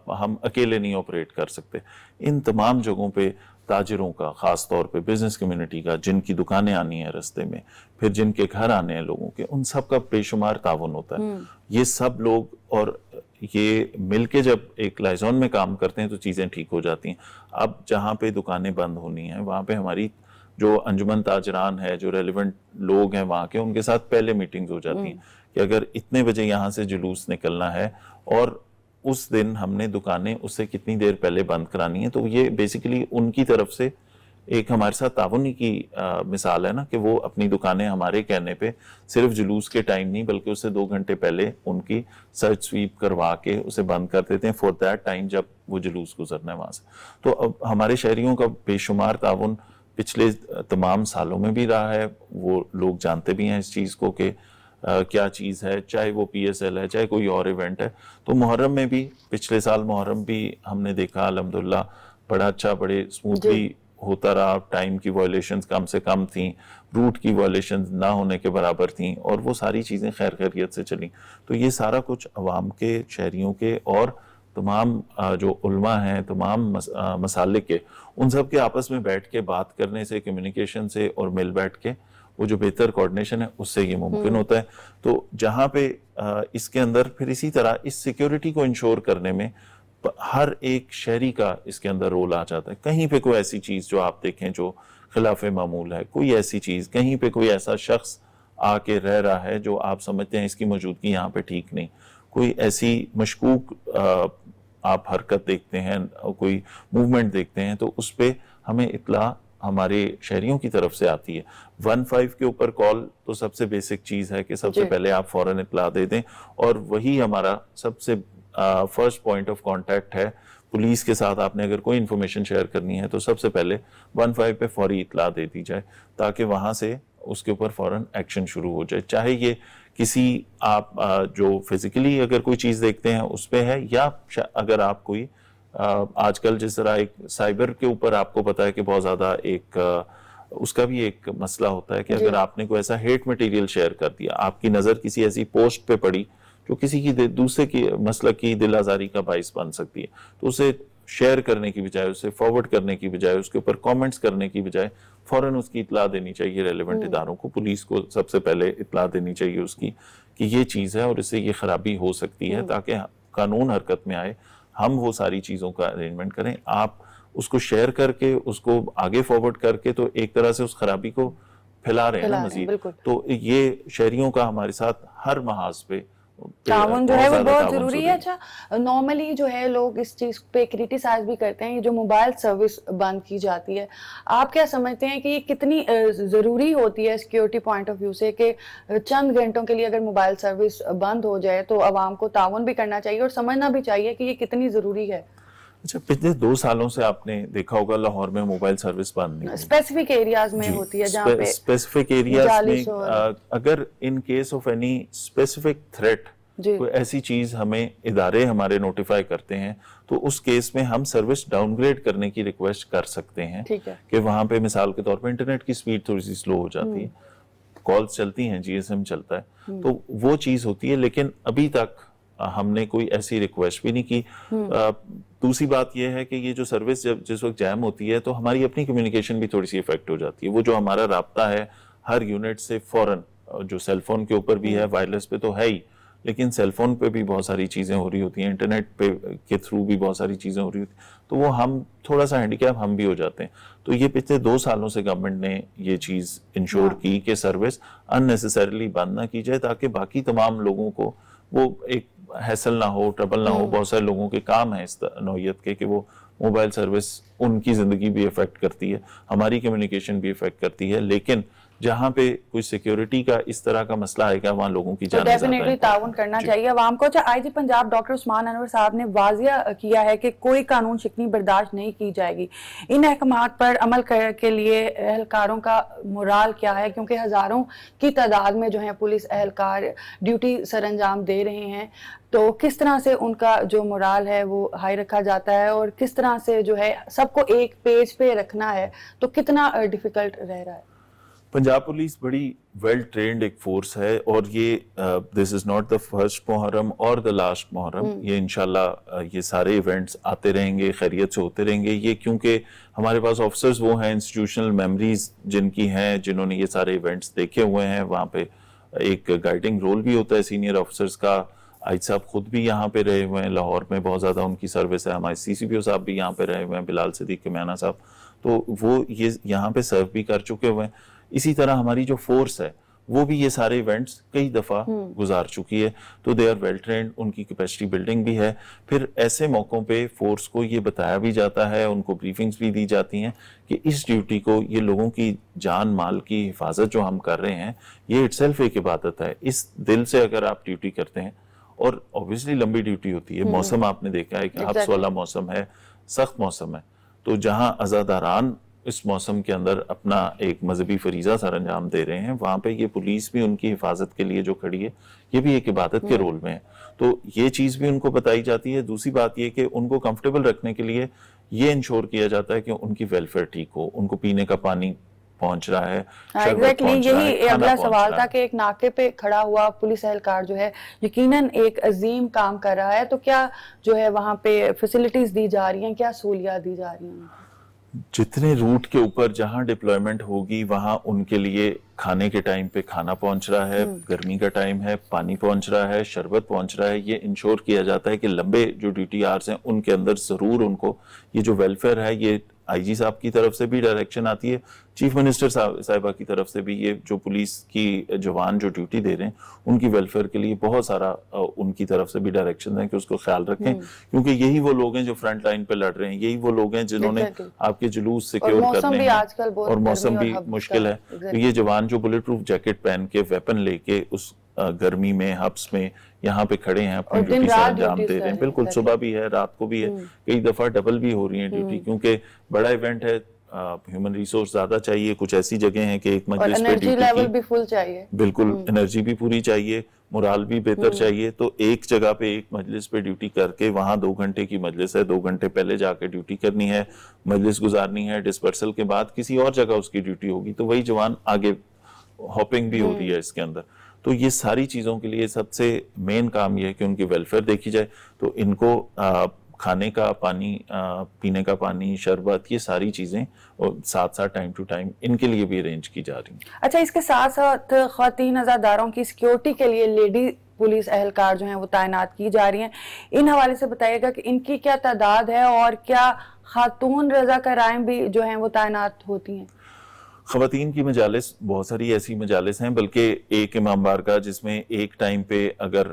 हम अकेले नहीं ऑपरेट कर सकते। इन तमाम जगहों पे ताजिरों का, ख़ास तौर पे बिजनेस कम्युनिटी का, जिनकी दुकानें आनी है रास्ते में, फिर जिनके घर आने हैं लोगों के, उन सब का बेशुमार ताउन होता है। ये सब लोग और ये मिलके जब एक लाइजॉन में काम करते हैं तो चीज़ें ठीक हो जाती हैं। अब जहाँ पे दुकानें बंद होनी हैं वहाँ पे हमारी जो अंजुमन ताजरान है, जो रेलिवेंट लोग हैं वहाँ के, उनके साथ पहले मीटिंग्स हो जाती हैं कि अगर इतने बजे यहाँ से जुलूस निकलना है और उस दिन हमने दुकानें उससे कितनी देर पहले बंद करानी है। तो ये बेसिकली उनकी तरफ से एक हमारे साथ ताउनी की मिसाल है ना, कि वो अपनी दुकानें हमारे कहने पे सिर्फ जुलूस के टाइम नहीं बल्कि उससे 2 घंटे पहले उनकी सर्च स्वीप करवा के उसे बंद कर देते हैं फॉर दैट टाइम जब वो जुलूस गुजरना है वहाँ से। तो अब हमारे शहरियों का बेशुमार ताउन पिछले तमाम सालों में भी रहा है। वो लोग जानते भी हैं इस चीज़ को कि क्या चीज़ है, चाहे वो PSL है, चाहे कोई और इवेंट है। तो मुहर्रम में भी, पिछले साल मुहर्रम भी हमने देखा अल्हम्दुलिल्लाह बड़ा अच्छा, बड़े स्मूथली होता रहा। टाइम की वायलेशंस कम से कम थी, रूट की वायलेशंस ना होने के बराबर थी, और वो सारी चीज़ें खैर खैरियत से चली। तो ये सारा कुछ अवाम के, शहरियों के और तमाम जो उल्मा हैं, तमाम मसालिक के, उन सब के आपस में बैठ के बात करने से, कम्युनिकेशन से और मिल बैठ के वो जो बेहतर कोऑर्डिनेशन है उससे ये मुमकिन होता है। तो जहाँ पे इसके अंदर फिर इसी तरह इस सिक्योरिटी को इंश्योर करने में हर एक शहरी का इसके अंदर रोल आ जाता है। कहीं पे कोई ऐसी चीज़ जो आप देखें जो खिलाफ मामूल है, कोई ऐसी चीज़, कहीं पे कोई ऐसा शख्स आके रह रहा है जो आप समझते हैं इसकी मौजूदगी यहाँ पे ठीक नहीं, कोई ऐसी मशकूक आप हरकत देखते हैं, कोई मूवमेंट देखते हैं, तो उस पर हमें इत्ला हमारे शहरियों की तरफ से आती है। 15 के ऊपर कॉल तो सबसे बेसिक चीज़ है कि सबसे पहले आप फौरन इत्ला दे दें, और वही हमारा सबसे फर्स्ट पॉइंट ऑफ कांटेक्ट है। पुलिस के साथ आपने अगर कोई इन्फॉर्मेशन शेयर करनी है तो सबसे पहले 15 पे फौरी इत्ला दे दी जाए, ताकि वहाँ से उसके ऊपर फौरन एक्शन शुरू हो जाए। चाहे ये किसी आप जो फिजिकली अगर कोई चीज़ देखते हैं उस पर है, या अगर आप कोई आजकल जिस तरह एक साइबर के ऊपर आपको पता है कि बहुत ज़्यादा एक उसका भी एक मसला होता है कि अगर आपने कोई ऐसा हेट मटेरियल शेयर कर दिया, आपकी नज़र किसी ऐसी पोस्ट पे पड़ी जो किसी की दूसरे की मसला की दिल आज़ारी का बाइस बन सकती है, तो उसे शेयर करने की बजाय, उसे फॉरवर्ड करने की बजाय, उसके ऊपर कमेंट्स करने की बजाय फौरन उसकी इत्ला देनी चाहिए रेलेवेंट इदारों को। पुलिस को सबसे पहले इत्ला देनी चाहिए उसकी कि ये चीज़ है और इससे ये खराबी हो सकती है, ताकि कानून हरकत में आए, हम वो सारी चीज़ों का अरेंजमेंट करें। आप उसको शेयर करके उसको आगे फॉरवर्ड करके तो एक तरह से उस खराबी को फैला रहे हैं ना मजीद। तो ये शहरियों का हमारे साथ हर महाज पे ताउन जो है वो बहुत जरूरी है। अच्छा, नॉर्मली जो है लोग इस चीज पे क्रिटिसाइज भी करते हैं, ये जो मोबाइल सर्विस बंद की जाती है, आप क्या समझते हैं कि ये कितनी जरूरी होती है सिक्योरिटी पॉइंट ऑफ व्यू से, कि चंद घंटों के लिए अगर मोबाइल सर्विस बंद हो जाए तो आवाम को ताउन भी करना चाहिए और समझना भी चाहिए कि ये कितनी जरूरी है। अच्छा, पिछले 2 सालों से आपने देखा होगा लाहौर में मोबाइल सर्विस बंद नहीं, स्पेसिफिक एरियाज में होती है जहाँ पे स्पेसिफिक एरियाज में अगर in case of any specific threat कोई ऐसी चीज हमें इदारे हमारे नोटिफाई करते हैं, तो उस केस में हम सर्विस डाउनग्रेड करने की रिक्वेस्ट कर सकते हैं कि वहां पे मिसाल के तौर पे इंटरनेट की स्पीड थोड़ी सी स्लो हो जाती है, कॉल्स चलती हैं, GSM चलता है, तो वो चीज होती है। लेकिन अभी तक हमने कोई ऐसी रिक्वेस्ट भी नहीं की। दूसरी बात यह है कि ये जो सर्विस जब जिस वक्त जैम होती है तो हमारी अपनी कम्युनिकेशन भी थोड़ी सी इफेक्ट हो जाती है। वो जो हमारा राब्ता है हर यूनिट से फौरन, जो सेलफोन के ऊपर भी है, वायरलेस पे तो है ही, लेकिन सेलफोन पे भी बहुत सारी चीज़ें हो रही होती हैं, इंटरनेट पे के थ्रू भी बहुत सारी चीज़ें हो रही होती हैं, तो वो हम थोड़ा सा हैंडीकैप हम भी हो जाते हैं। तो ये पिछले 2 सालों से गवर्नमेंट ने ये चीज़ इंश्योर की कि सर्विस अननेसेसरीली बंद ना की जाए, ताकि बाकी तमाम लोगों को वो एक हैसल ना हो, ट्रबल ना हो। बहुत सारे लोगों के काम है इस नौयत के कि वो मोबाइल सर्विस उनकी ज़िंदगी भी इफ़ेक्ट करती है, हमारी कम्युनिकेशन भी इफ़ेक्ट करती है, लेकिन जहाँ पे कोई सिक्योरिटी का इस तरह का मसला आएगा वहाँ लोगों की जान डेफिनेटली ताउन करना चाहिए आवाम को। अच्छा, IG पंजाब डॉक्टर उस्मान अनवर साहब ने वाजिया किया है कि कोई कानून शिकनी बर्दाश्त नहीं की जाएगी। इन अहकामात पर अमल के लिए एहलकारों का मोराल क्या है, क्योंकि हजारों की तादाद में जो है पुलिस एहलकार ड्यूटी सरअंजाम दे रहे हैं, तो किस तरह से उनका जो मोराल है वो हाई रखा जाता है और किस तरह से जो है सबको एक पेज पे रखना है, तो कितना डिफिकल्ट रह रहा है? पंजाब पुलिस बड़ी वेल ट्रेंड एक फोर्स है, और ये this is not the first Muharram और द लास्ट मुहर्रम, ये इंशाल्लाह ये सारे इवेंट्स आते रहेंगे, खैरियत से होते रहेंगे। ये क्योंकि हमारे पास ऑफिसर्स वो हैं, इंस्टीट्यूशनल मेमोरीज जिनकी हैं, जिन्होंने ये सारे इवेंट्स देखे हुए हैं, वहाँ पे एक गाइडिंग रोल भी होता है सीनियर ऑफिसर्स का, आइज साहब खुद भी यहाँ पे रहे हुए हैं, लाहौर में बहुत ज़्यादा उनकी सर्विस है, हमारे CCPO साहब भी यहाँ पे रहे हुए हैं, बिलाल सिद्दीक कमियाना साहब, तो वो ये यहाँ पे सर्व भी कर चुके हुए हैं। इसी तरह हमारी जो फोर्स है वो भी ये सारे इवेंट्स कई दफ़ा गुजार चुकी है, तो दे आर वेल ट्रेंड, उनकी कैपेसिटी बिल्डिंग भी है। फिर ऐसे मौक़ों पे फोर्स को ये बताया भी जाता है, उनको ब्रीफिंग्स भी दी जाती हैं कि इस ड्यूटी को, ये लोगों की जान माल की हिफाजत जो हम कर रहे हैं, ये इटसेल्फ एक इबादत है। इस दिल से अगर आप ड्यूटी करते हैं, और ऑब्वियसली लंबी ड्यूटी होती है, मौसम आपने देखा है कि हब्स वाला मौसम है, सख्त मौसम है, तो जहाँ अज़ादारान इस मौसम के अंदर अपना एक मजहबी फरीजा सर अंजाम दे रहे हैं, वहाँ पे ये पुलिस भी उनकी हिफाजत के लिए जो खड़ी है, ये भी एक इबादत के रोल में है। तो ये चीज़ भी उनको बताई जाती है। दूसरी बात ये कि उनको कंफर्टेबल रखने के लिए ये इंश्योर किया जाता है कि उनकी वेलफेयर ठीक हो, उनको पीने का पानी पहुंच रहा है, एग्जैक्टली यही अगला सवाल था कि एक नाके पे खड़ा हुआ पुलिस एहलकार जो है यकीनन एक अजीम काम कर रहा है, तो क्या जो है वहाँ पे फैसिलिटीज दी जा रही हैं, क्या सहूलियात दी जा रही हैं? जितने रूट के ऊपर जहां डिप्लॉयमेंट होगी वहां उनके लिए खाने के टाइम पे खाना पहुंच रहा है, गर्मी का टाइम है, पानी पहुंच रहा है, शरबत पहुंच रहा है। ये इंश्योर किया जाता है कि लंबे जो ड्यूटी आवर्स हैं उनके अंदर जरूर उनको ये जो वेलफेयर है, ये IG साहब की तरफ से भी डायरेक्शन आती है, चीफ मिनिस्टर साहिबा की तरफ से भी, ये जो पुलिस की जवान जो ड्यूटी दे रहे हैं उनकी वेलफेयर के लिए बहुत सारा उनकी तरफ से भी डायरेक्शन है कि उसको ख्याल रखें, क्योंकि यही वो लोग हैं जो फ्रंट लाइन पे लड़ रहे हैं, यही वो लोग हैं जिन्होंने आपके जुलूस सिक्योर करने हैं, और मौसम भी मुश्किल है। तो ये जवान जो बुलेट प्रूफ जैकेट पहन के, वेपन लेके उस गर्मी में, हब्स में यहाँ पे खड़े हैं, अपनी ड्यूटी से अंजाम दे रहे हैं। बिल्कुल, सुबह भी है, रात को भी है, कई दफा डबल भी हो रही है ड्यूटी, क्योंकि बड़ा इवेंट है, ह्यूमन रिसोर्स ज्यादा चाहिए। कुछ ऐसी जगह हैं कि एक मजलिस पे ड्यूटी लेवल भी फुल चाहिए, बिल्कुल एनर्जी भी पूरी चाहिए, मोराल भी बेहतर चाहिए। तो एक जगह पे एक मजलिस पे ड्यूटी करके, वहां 2 घंटे की मजलिस है, 2 घंटे पहले जाके ड्यूटी करनी है, मजलिस गुजारनी है, डिस्पर्सल के बाद किसी और जगह उसकी ड्यूटी होगी, तो वही जवान आगे हॉपिंग भी हो रही है इसके अंदर। तो ये सारी चीज़ों के लिए सबसे मेन काम ये है कि उनकी वेलफेयर देखी जाए। तो इनको खाने का पानी, पीने का पानी, शरबत, ये सारी चीज़ें और साथ साथ टाइम टू टाइम इनके लिए भी अरेंज की जा रही हैं। अच्छा, इसके साथ साथ ख़वातीन अज़ादारों की सिक्योरिटी के लिए लेडी पुलिस एहलकार जो हैं वो तैनात की जा रही हैं, इन हवाले से बताइएगा कि इनकी क्या तादाद है और क्या खातून रज़ाकाराएं भी जो हैं वो तैनात होती हैं? ख़वातीन की मजालिस बहुत सारी ऐसी मजालिस हैं, बल्कि एक इमाम बारगाह जिसमें एक टाइम पे अगर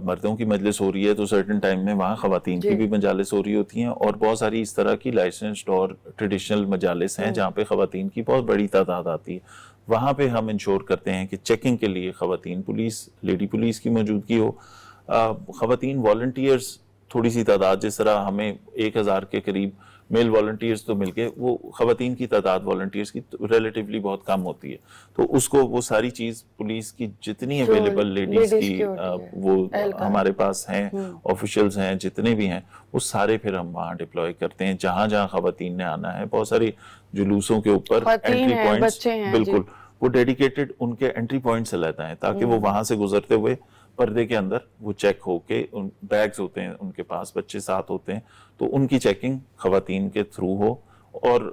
मर्दों की मजलिस हो रही है तो सर्टेन टाइम में वहाँ ख़वातीन की भी मजालिस हो रही होती हैं, और बहुत सारी इस तरह की लाइसेंस्ड और ट्रेडिशनल मजालिस हैं जहाँ पे ख़वातीन की बहुत बड़ी तादाद आती है। वहाँ पे हम इंश्योर करते हैं कि चेकिंग के लिए ख़वातीन पुलिस, लेडी पुलिस की मौजूदगी हो। ख़वातीन वॉलंटियर्स थोड़ी सी तादाद, जिस तरह हमें 1000 के करीब मेल वॉलंटियर्स तो मिलके, वो ख़वातीन की तादाद वॉलंटियर्स की रिलेटिवली बहुत कम होती है, तो उसको वो सारी चीज़ पुलिस की जितनी अवेलेबल लेडीज की वो हमारे पास हैं, ऑफिशियल्स हैं, जितने भी हैं, वो सारे फिर हम वहाँ डिप्लॉय करते हैं जहाँ जहाँ ख़वातीन ने आना है। बहुत सारी जुलूसों के ऊपर एंट्री पॉइंट्स, बिल्कुल वो डेडिकेटेड उनके एंट्री पॉइंट्स रहता है, ताकि वो वहाँ से गुजरते हुए पर्दे के अंदर वो चेक होके, उन बैग्स होते हैं उनके पास, बच्चे साथ होते हैं, तो उनकी चेकिंग ख़वातीन के थ्रू हो और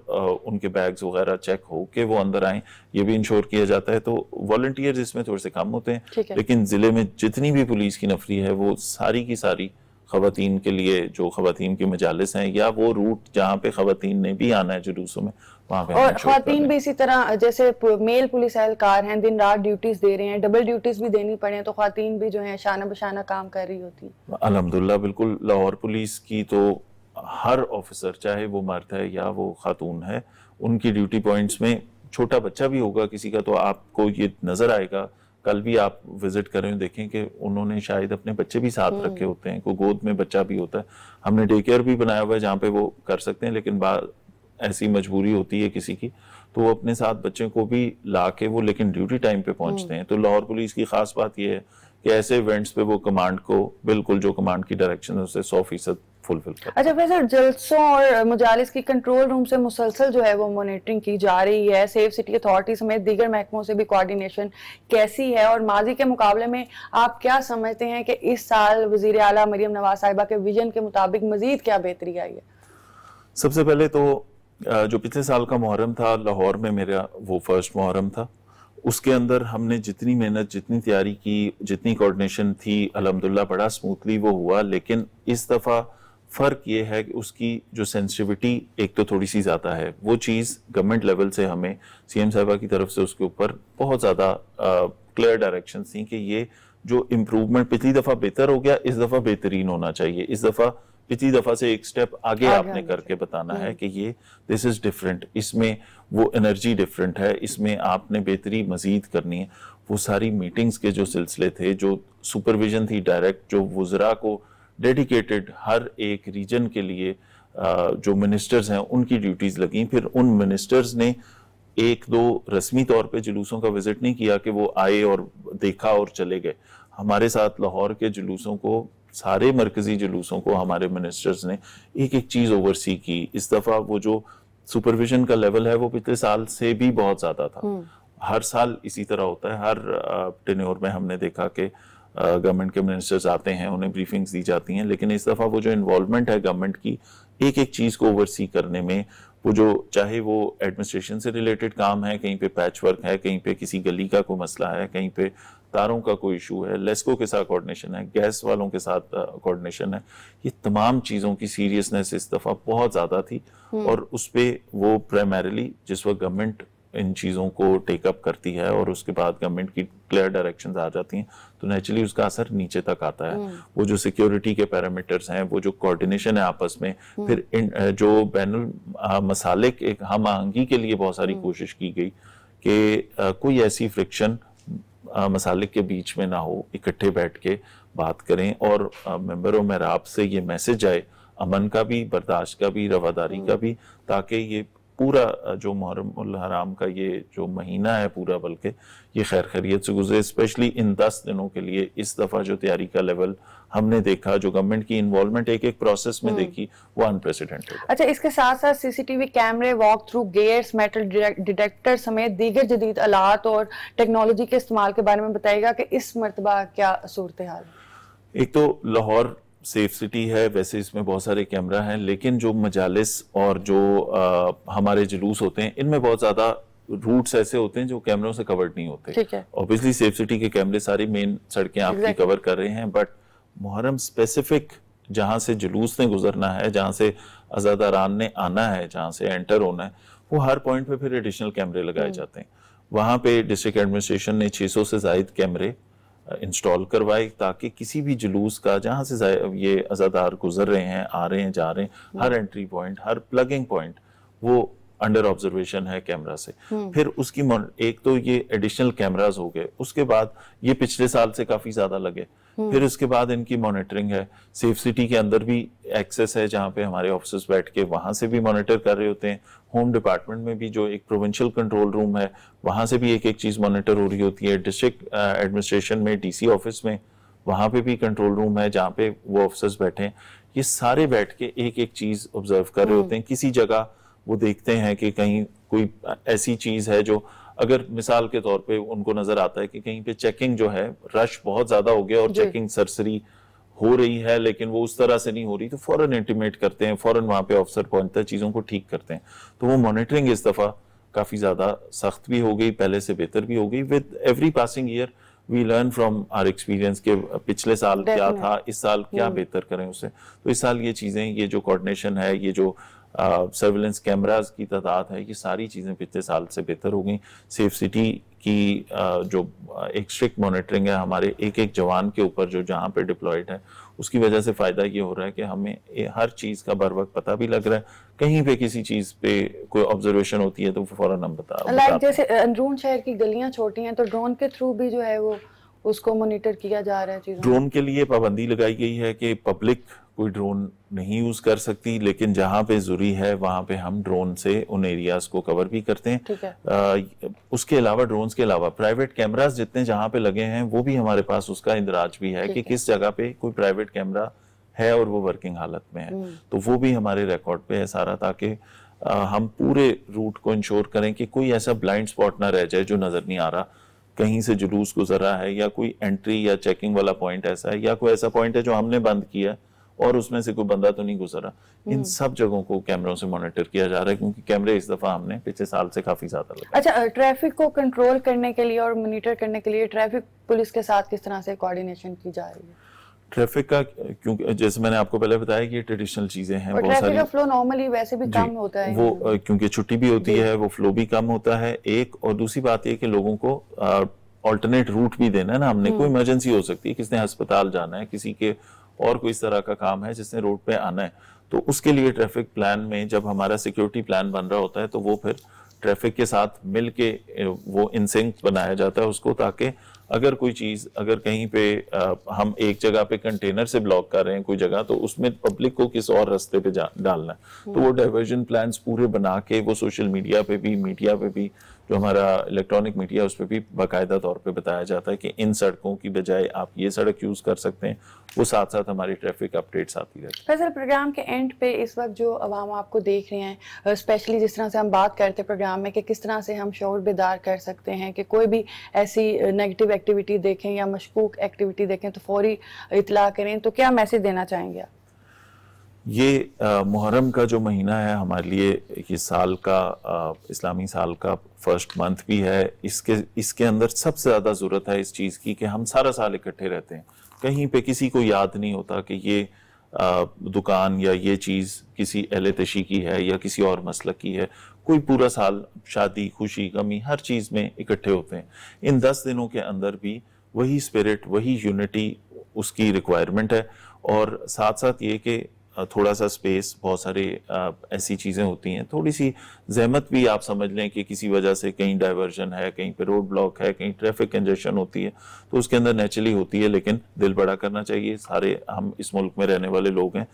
उनके बैग्स वगैरह चेक हो के वो अंदर आए, ये भी इंश्योर किया जाता है। तो वॉलंटियर्स इसमें थोड़े से कम होते हैं, लेकिन जिले में जितनी भी पुलिस की नफरी है वो सारी की सारी ख़वातीन के लिए, जो ख़वातीन की मजालिस हैं या वो रूट जहाँ पे ख़वातीन ने भी आना है जुलूसों में, वहाँ पे। और ख़वातीन भी इसी तरह, जैसे मेल पुलिस एहलकार हैं, दिन रात ड्यूटीज दे रहे हैं, डबल ड्यूटीज भी देनी पड़े, तो ख़वातीन भी जो है शाना बशाना काम कर रही होती है। अल्हम्दुलिल्लाह, बिल्कुल। लाहौर पुलिस की तो हर ऑफिसर, चाहे वो मर्द है या वो खातून है, उनकी ड्यूटी पॉइंट्स में छोटा बच्चा भी होगा किसी का, तो आपको ये नजर आएगा। कल भी आप विजिट करें, देखें कि उन्होंने शायद अपने बच्चे भी साथ रखे होते हैं, कोई गोद में बच्चा भी होता है। हमने डे केयर भी बनाया हुआ है जहाँ पे वो कर सकते हैं, लेकिन ऐसी मजबूरी होती है किसी की, तो वो अपने साथ बच्चे को भी ला के वो लेकिन ड्यूटी टाइम पे पहुंचते हैं। तो लाहौर पुलिस की खास बात यह है कि ऐसे इवेंट्स पे वो कमांड को बिल्कुल, जो कमांड की डायरेक्शन है उससे 100% फुलफिल करते हैं। अच्छा, वैसे जलसों और मजालिस की कंट्रोल रूम से मुसलसल जो है वो मॉनिटरिंग की जा रही है, सेफ सिटी अथॉरिटी समेत दीगर महकमों से भी कोऑर्डिनेशन कैसी है, और माजी के मुकाबले में आप क्या समझते हैं कि इस साल वजीर आला मरियम नवाज साहिबा के विजन के मुताबिक मजीद क्या बेहतरी आई है? सबसे पहले तो जो पिछले साल का मुहर्रम था, लाहौर में मेरा वो फर्स्ट मुहर्रम था, उसके अंदर हमने जितनी मेहनत, जितनी तैयारी की, जितनी कोऑर्डिनेशन थी, अल्हम्दुलिल्लाह बड़ा स्मूथली वो हुआ। लेकिन इस दफ़ा फ़र्क ये है कि उसकी जो सेंसिटिविटी एक तो थोड़ी सी ज़्यादा है। वो चीज़ गवर्नमेंट लेवल से हमें सीएम साहिबा की तरफ से उसके ऊपर बहुत ज़्यादा क्लियर डायरेक्शन थी कि ये जो इम्प्रूवमेंट पिछली दफ़ा बेहतर हो गया, इस दफ़ा बेहतरीन होना चाहिए। इस दफ़ा पिछली दफ़ा से एक स्टेप आगे आपने करके बताना है कि ये दिस इज़ डिफरेंट, इसमें वो एनर्जी डिफरेंट है, इसमें आपने बेहतरी मज़ीद करनी है। वो सारी मीटिंग्स के जो सिलसिले थे, जो सुपरविजन थी डायरेक्ट, जो वुज़रा को डेडिकेटेड हर एक रीजन के लिए जो मिनिस्टर्स हैं उनकी ड्यूटीज लगी। फिर उन मिनिस्टर्स ने एक दो रस्मी तौर पे जुलूसों का विजिट नहीं किया कि वो आए और देखा और चले गए। हमारे साथ लाहौर के जुलूसों को, सारे मरकजी जुलूसों को हमारे मिनिस्टर्स ने एक एक चीज ओवरसी की। इस दफा वो जो सुपरविजन का लेवल है वो पिछले साल से भी बहुत ज्यादा था। हर साल इसी तरह होता है। हर टेन्योर में हमने देखा कि गवर्नमेंट के मिनिस्टर्स आते हैं, उन्हें ब्रीफिंग्स दी जाती हैं, लेकिन इस दफ़ा वो जो इन्वॉल्वमेंट है गवर्नमेंट की एक एक चीज़ को ओवरसी करने में, वो जो चाहे वो एडमिनिस्ट्रेशन से रिलेटेड काम है, कहीं पे पैच वर्क है, कहीं पे किसी गली का कोई मसला है, कहीं पे तारों का कोई इशू है, लेस्को के साथ कोऑर्डिनेशन है, गैस वालों के साथ कोऑर्डिनेशन है, ये तमाम चीज़ों की सीरियसनेस इस दफ़ा बहुत ज़्यादा थी। और उस पर वो प्राइमरीली जिस वक्त गवर्नमेंट इन चीज़ों को टेकअप करती है और उसके बाद गवर्नमेंट की क्लियर डायरेक्शंस आ जाती हैं, तो नेचुरली उसका असर नीचे तक आता है। वो जो सिक्योरिटी के पैरामीटर्स हैं, वो जो कोऑर्डिनेशन है आपस में, फिर जो बैनुल मसालिक एक हम आहंगी के लिए बहुत सारी कोशिश की गई कि कोई ऐसी फ्रिक्शन मसालिक के बीच में ना हो, इकट्ठे बैठ के बात करें और मेंबरों में राब से ये मैसेज आए, अमन का भी, बर्दाश्त का भी, रवादारी का भी, ताकि ये पूरा जो मुहर्रम हराम का ये जो महीना है पूरा, बल्कि ये खैर खैरियत से गुजरे। स्पेशली इन 10 दिनों के लिए इस दफ़ा जो तैयारी का लेवल हमने देखा, जो गवर्नमेंट की इन्वॉल्वमेंट एक एक प्रोसेस में देखी, वो अनप्रेसिडेंटेड। अच्छा, इसके साथ साथ सीसीटीवी कैमरे, walk through gates, metal detector समेत दीगर जदीद आलात और टेक्नोलॉजी के इस्तेमाल के बारे में बताइएगा कि इस मरतबा क्या सूरत हाल है। एक तो लाहौर सेफ सिटी है, वैसे इसमें बहुत सारे कैमरा हैं, लेकिन जो मजालिस और जो हमारे जुलूस होते हैं, इनमें बहुत ज्यादा रूट्स ऐसे होते हैं जो कैमरों से कवर्ड नहीं होते। ऑब्वियसली सेफ सिटी के कैमरे सारी मेन सड़कें आपकी कवर कर रहे हैं, बट मुहर्रम स्पेसिफिक जहां से जुलूस ने गुजरना है, जहां से अज़ादारान ने आना है, जहां से एंटर होना है, वो हर पॉइंट पे फिर एडिशनल कैमरे लगाए जाते हैं। वहां पे डिस्ट्रिक्ट एडमिनिस्ट्रेशन ने 600 से ज्यादा कैमरे इंस्टॉल करवाए, ताकि किसी भी जुलूस का जहां से ये अज़ादार गुजर रहे हैं, आ रहे हैं, जा रहे हैं, हर एंट्री पॉइंट, हर प्लगिंग पॉइंट वो अंडर ऑब्जर्वेशन है कैमरा से। फिर उसकी एक तो ये एडिशनल कैमरास हो गए, उसके बाद ये पिछले साल से काफी ज्यादा लगे, फिर उसके बाद इनकी मॉनिटरिंग है। सेफ सिटी के अंदर भी एक्सेस है, जहाँ पे हमारे ऑफिसर्स बैठ के वहां से भी मॉनिटर कर रहे होते हैं। होम डिपार्टमेंट में भी जो एक प्रोविंशियल कंट्रोल रूम है, वहां से भी एक एक चीज मॉनिटर हो रही होती है। डिस्ट्रिक्ट एडमिनिस्ट्रेशन में, डीसी ऑफिस में, वहां पे भी कंट्रोल रूम है जहाँ पे वो ऑफिसर्स बैठे हैं। ये सारे बैठ के एक एक चीज ऑब्जर्व कर रहे होते हैं। किसी जगह वो देखते हैं कि कहीं कोई ऐसी चीज है जो, अगर मिसाल के तौर पे उनको नजर आता है कि कहीं पे चेकिंग जो है, रश बहुत ज्यादा हो गया और चेकिंग सरसरी हो रही है, लेकिन वो उस तरह से नहीं हो रही, तो फौरन इंटीमेट करते हैं, फौरन वहां पे ऑफिसर पहुंचता है, चीजों को ठीक करते हैं। तो वो मॉनिटरिंग इस दफा काफी ज्यादा सख्त भी हो गई, पहले से बेहतर भी हो गई। With every passing year we learn from our experience के पिछले साल क्या था, इस साल क्या बेहतर करें उससे। तो इस साल ये चीजें, ये जो कोऑर्डिनेशन है, ये जो सर्विलेंस कैमरास की तादाद है, ये सारी चीजें पिछले साल से बेहतर हो गई। सेफ सिटी की जो एक स्ट्रिक्ट मॉनिटरिंग है हमारे एक एक जवान के ऊपर जो जहाँ पे डिप्लॉयड है, उसकी वजह से फायदा ये हो रहा है कि हमें हर चीज का बर वक्त पता भी लग रहा है। कहीं पे किसी चीज पे कोई ऑब्जर्वेशन होती है तो फौरन हम बता जैसे अंदरून शहर की गलियां छोटी हैं, तो ड्रोन के थ्रू भी जो है वो उसको मॉनिटर किया जा रहा है। ड्रोन के लिए पाबंदी लगाई गई है कि पब्लिक कोई ड्रोन नहीं यूज कर सकती, लेकिन जहां पे जरूरी है वहां पे हम ड्रोन से उन एरियाज को कवर भी करते हैं। उसके अलावा ड्रोन्स के अलावा प्राइवेट कैमरास जितने जहां पे लगे हैं, वो भी हमारे पास उसका इंदराज भी है कि किस जगह पे कोई प्राइवेट कैमरा है और वो वर्किंग हालत में है, तो वो भी हमारे रिकॉर्ड पे है सारा, ताकि हम पूरे रूट को इंश्योर करें कि कोई ऐसा ब्लाइंड स्पॉट ना रह जाए जो नजर नहीं आ रहा। कहीं से जुलूस गुजर रहा है, या कोई एंट्री या चेकिंग वाला पॉइंट ऐसा है, या कोई ऐसा पॉइंट है जो हमने बंद किया और उसमें से कोई बंदा तो नहीं गुजरा। इन सब जगहों को कैमरों से मॉनिटर किया जा रहा है, क्योंकि कैमरे इस दफा हमने पिछले साल से काफी ज्यादा लगा। अच्छा, ट्रैफिक को कंट्रोल करने के लिए और मॉनिटर करने के लिए ट्रैफिक पुलिस के साथ किस तरह से कोऑर्डिनेशन की जा रही है? ट्रैफिक का, क्योंकि जैसे मैंने आपको पहले बताया कि ये ट्रेडिशनल चीजें हैं, बहुत ट्रैफिक सारी का फ्लो नॉर्मली वैसे भी कम होता है, वो क्योंकि छुट्टी भी होती है, वो फ्लो भी कम होता है एक। और दूसरी बात ये कि लोगों को ऑल्टरनेट रूट भी देना है ना हमने। कोई इमरजेंसी हो सकती है, किसने अस्पताल जाना है, किसी के और कोई इस तरह का काम है जिसने रोड पे आना है, तो उसके लिए ट्रैफिक प्लान में जब हमारा सिक्योरिटी प्लान बन रहा होता है तो वो फिर ट्रैफिक के साथ मिलके वो इन सिंक बनाया जाता है उसको, ताकि अगर कोई चीज, अगर कहीं पे हम एक जगह पे कंटेनर से ब्लॉक कर रहे हैं कोई जगह, तो उसमें पब्लिक को किस और रास्ते पे डालना है, तो वो डाइवर्जन प्लान्स पूरे बना के वो सोशल मीडिया पे भी, मीडिया पे भी, जो हमारा इलेक्ट्रॉनिक मीडिया उस पर भी बाकायदा तौर पे बताया जाता है कि इन सड़कों की बजाय आप ये सड़क यूज कर सकते हैं। वो साथ साथ हमारी ट्रैफिक अपडेट्स आती रहती है। फैसल, प्रोग्राम के एंड पे इस वक्त जो अवाम आपको देख रहे हैं, स्पेशली जिस तरह से हम बात करते हैं प्रोग्राम में कि किस तरह से हम शऊर बेदार कर सकते हैं कि कोई भी ऐसी नेगेटिव एक्टिविटी देखें या मशकूक एक्टिविटी देखें तो फौरी इतला करें, तो क्या मैसेज देना चाहेंगे आप? ये मुहर्रम का जो महीना है हमारे लिए, ये साल का इस्लामी साल का फर्स्ट मंथ भी है। इसके अंदर सबसे ज़्यादा ज़रूरत है इस चीज़ की कि हम सारा साल इकट्ठे रहते हैं। कहीं पे किसी को याद नहीं होता कि ये दुकान या ये चीज़ किसी अहले तशी की है या किसी और मसलक की है। कोई पूरा साल शादी, खुशी, गमी, हर चीज़ में इकट्ठे होते हैं। इन 10 दिनों के अंदर भी वही स्पिरिट, वही यूनिटी उसकी रिक्वायरमेंट है। और साथ साथ ये कि थोड़ा सा स्पेस, बहुत सारे ऐसी चीज़ें होती हैं, थोड़ी सी जहमत भी आप समझ लें कि किसी वजह से कहीं डाइवर्जन है, कहीं पे रोड ब्लॉक है, कहीं ट्रैफिक कंजेशन होती है, तो उसके अंदर नेचुरली होती है, लेकिन दिल बड़ा करना चाहिए। सारे हम इस मुल्क में रहने वाले लोग हैं।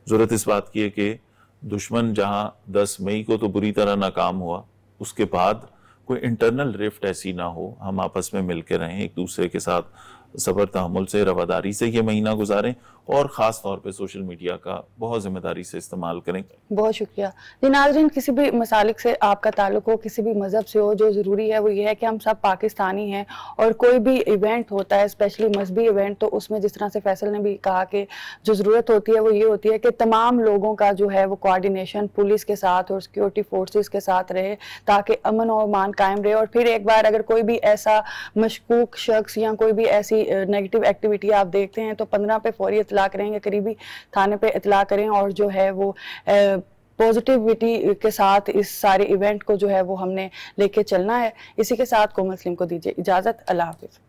ज़रूरत इस बात की है कि दुश्मन जहाँ 10 मई को तो बुरी तरह नाकाम हुआ, उसके बाद कोई इंटरनल रिफ्ट ऐसी ना हो, हम आपस में मिल के रहें, एक दूसरे के साथ सब्र तहम्मुल से, रवादारी से ये महीना गुजारें, और ख़ास तौर पे सोशल मीडिया का बहुत जिम्मेदारी से इस्तेमाल करें। बहुत शुक्रिया जी। नाज़रीन, किसी भी मसालिक से आपका ताल्लुक हो, किसी भी मज़हब से हो, जो ज़रूरी है वो ये है कि हम सब पाकिस्तानी हैं, और कोई भी इवेंट होता है, स्पेशली मजहबी इवेंट, तो उसमें जिस तरह से फैसल ने भी कहा कि जो ज़रूरत होती है वो ये होती है कि तमाम लोगों का जो है वो कोऑर्डिनेशन पुलिस के साथ और सिक्योरिटी फोर्सेस के साथ रहे, ताकि अमन और अमान कायम रहे। और फिर एक बार अगर कोई भी ऐसा मशकूक शख्स या कोई भी ऐसी नेगेटिव एक्टिविटी आप देखते हैं तो 15 पे फौरी इतला करेंगे, करीबी थाने पे इतला करें, और जो है वो पॉजिटिविटी के साथ इस सारे इवेंट को जो है वो हमने लेके चलना है। इसी के साथ कोमल सलीम को दीजिए इजाज़त। अल्लाह हाफिज़।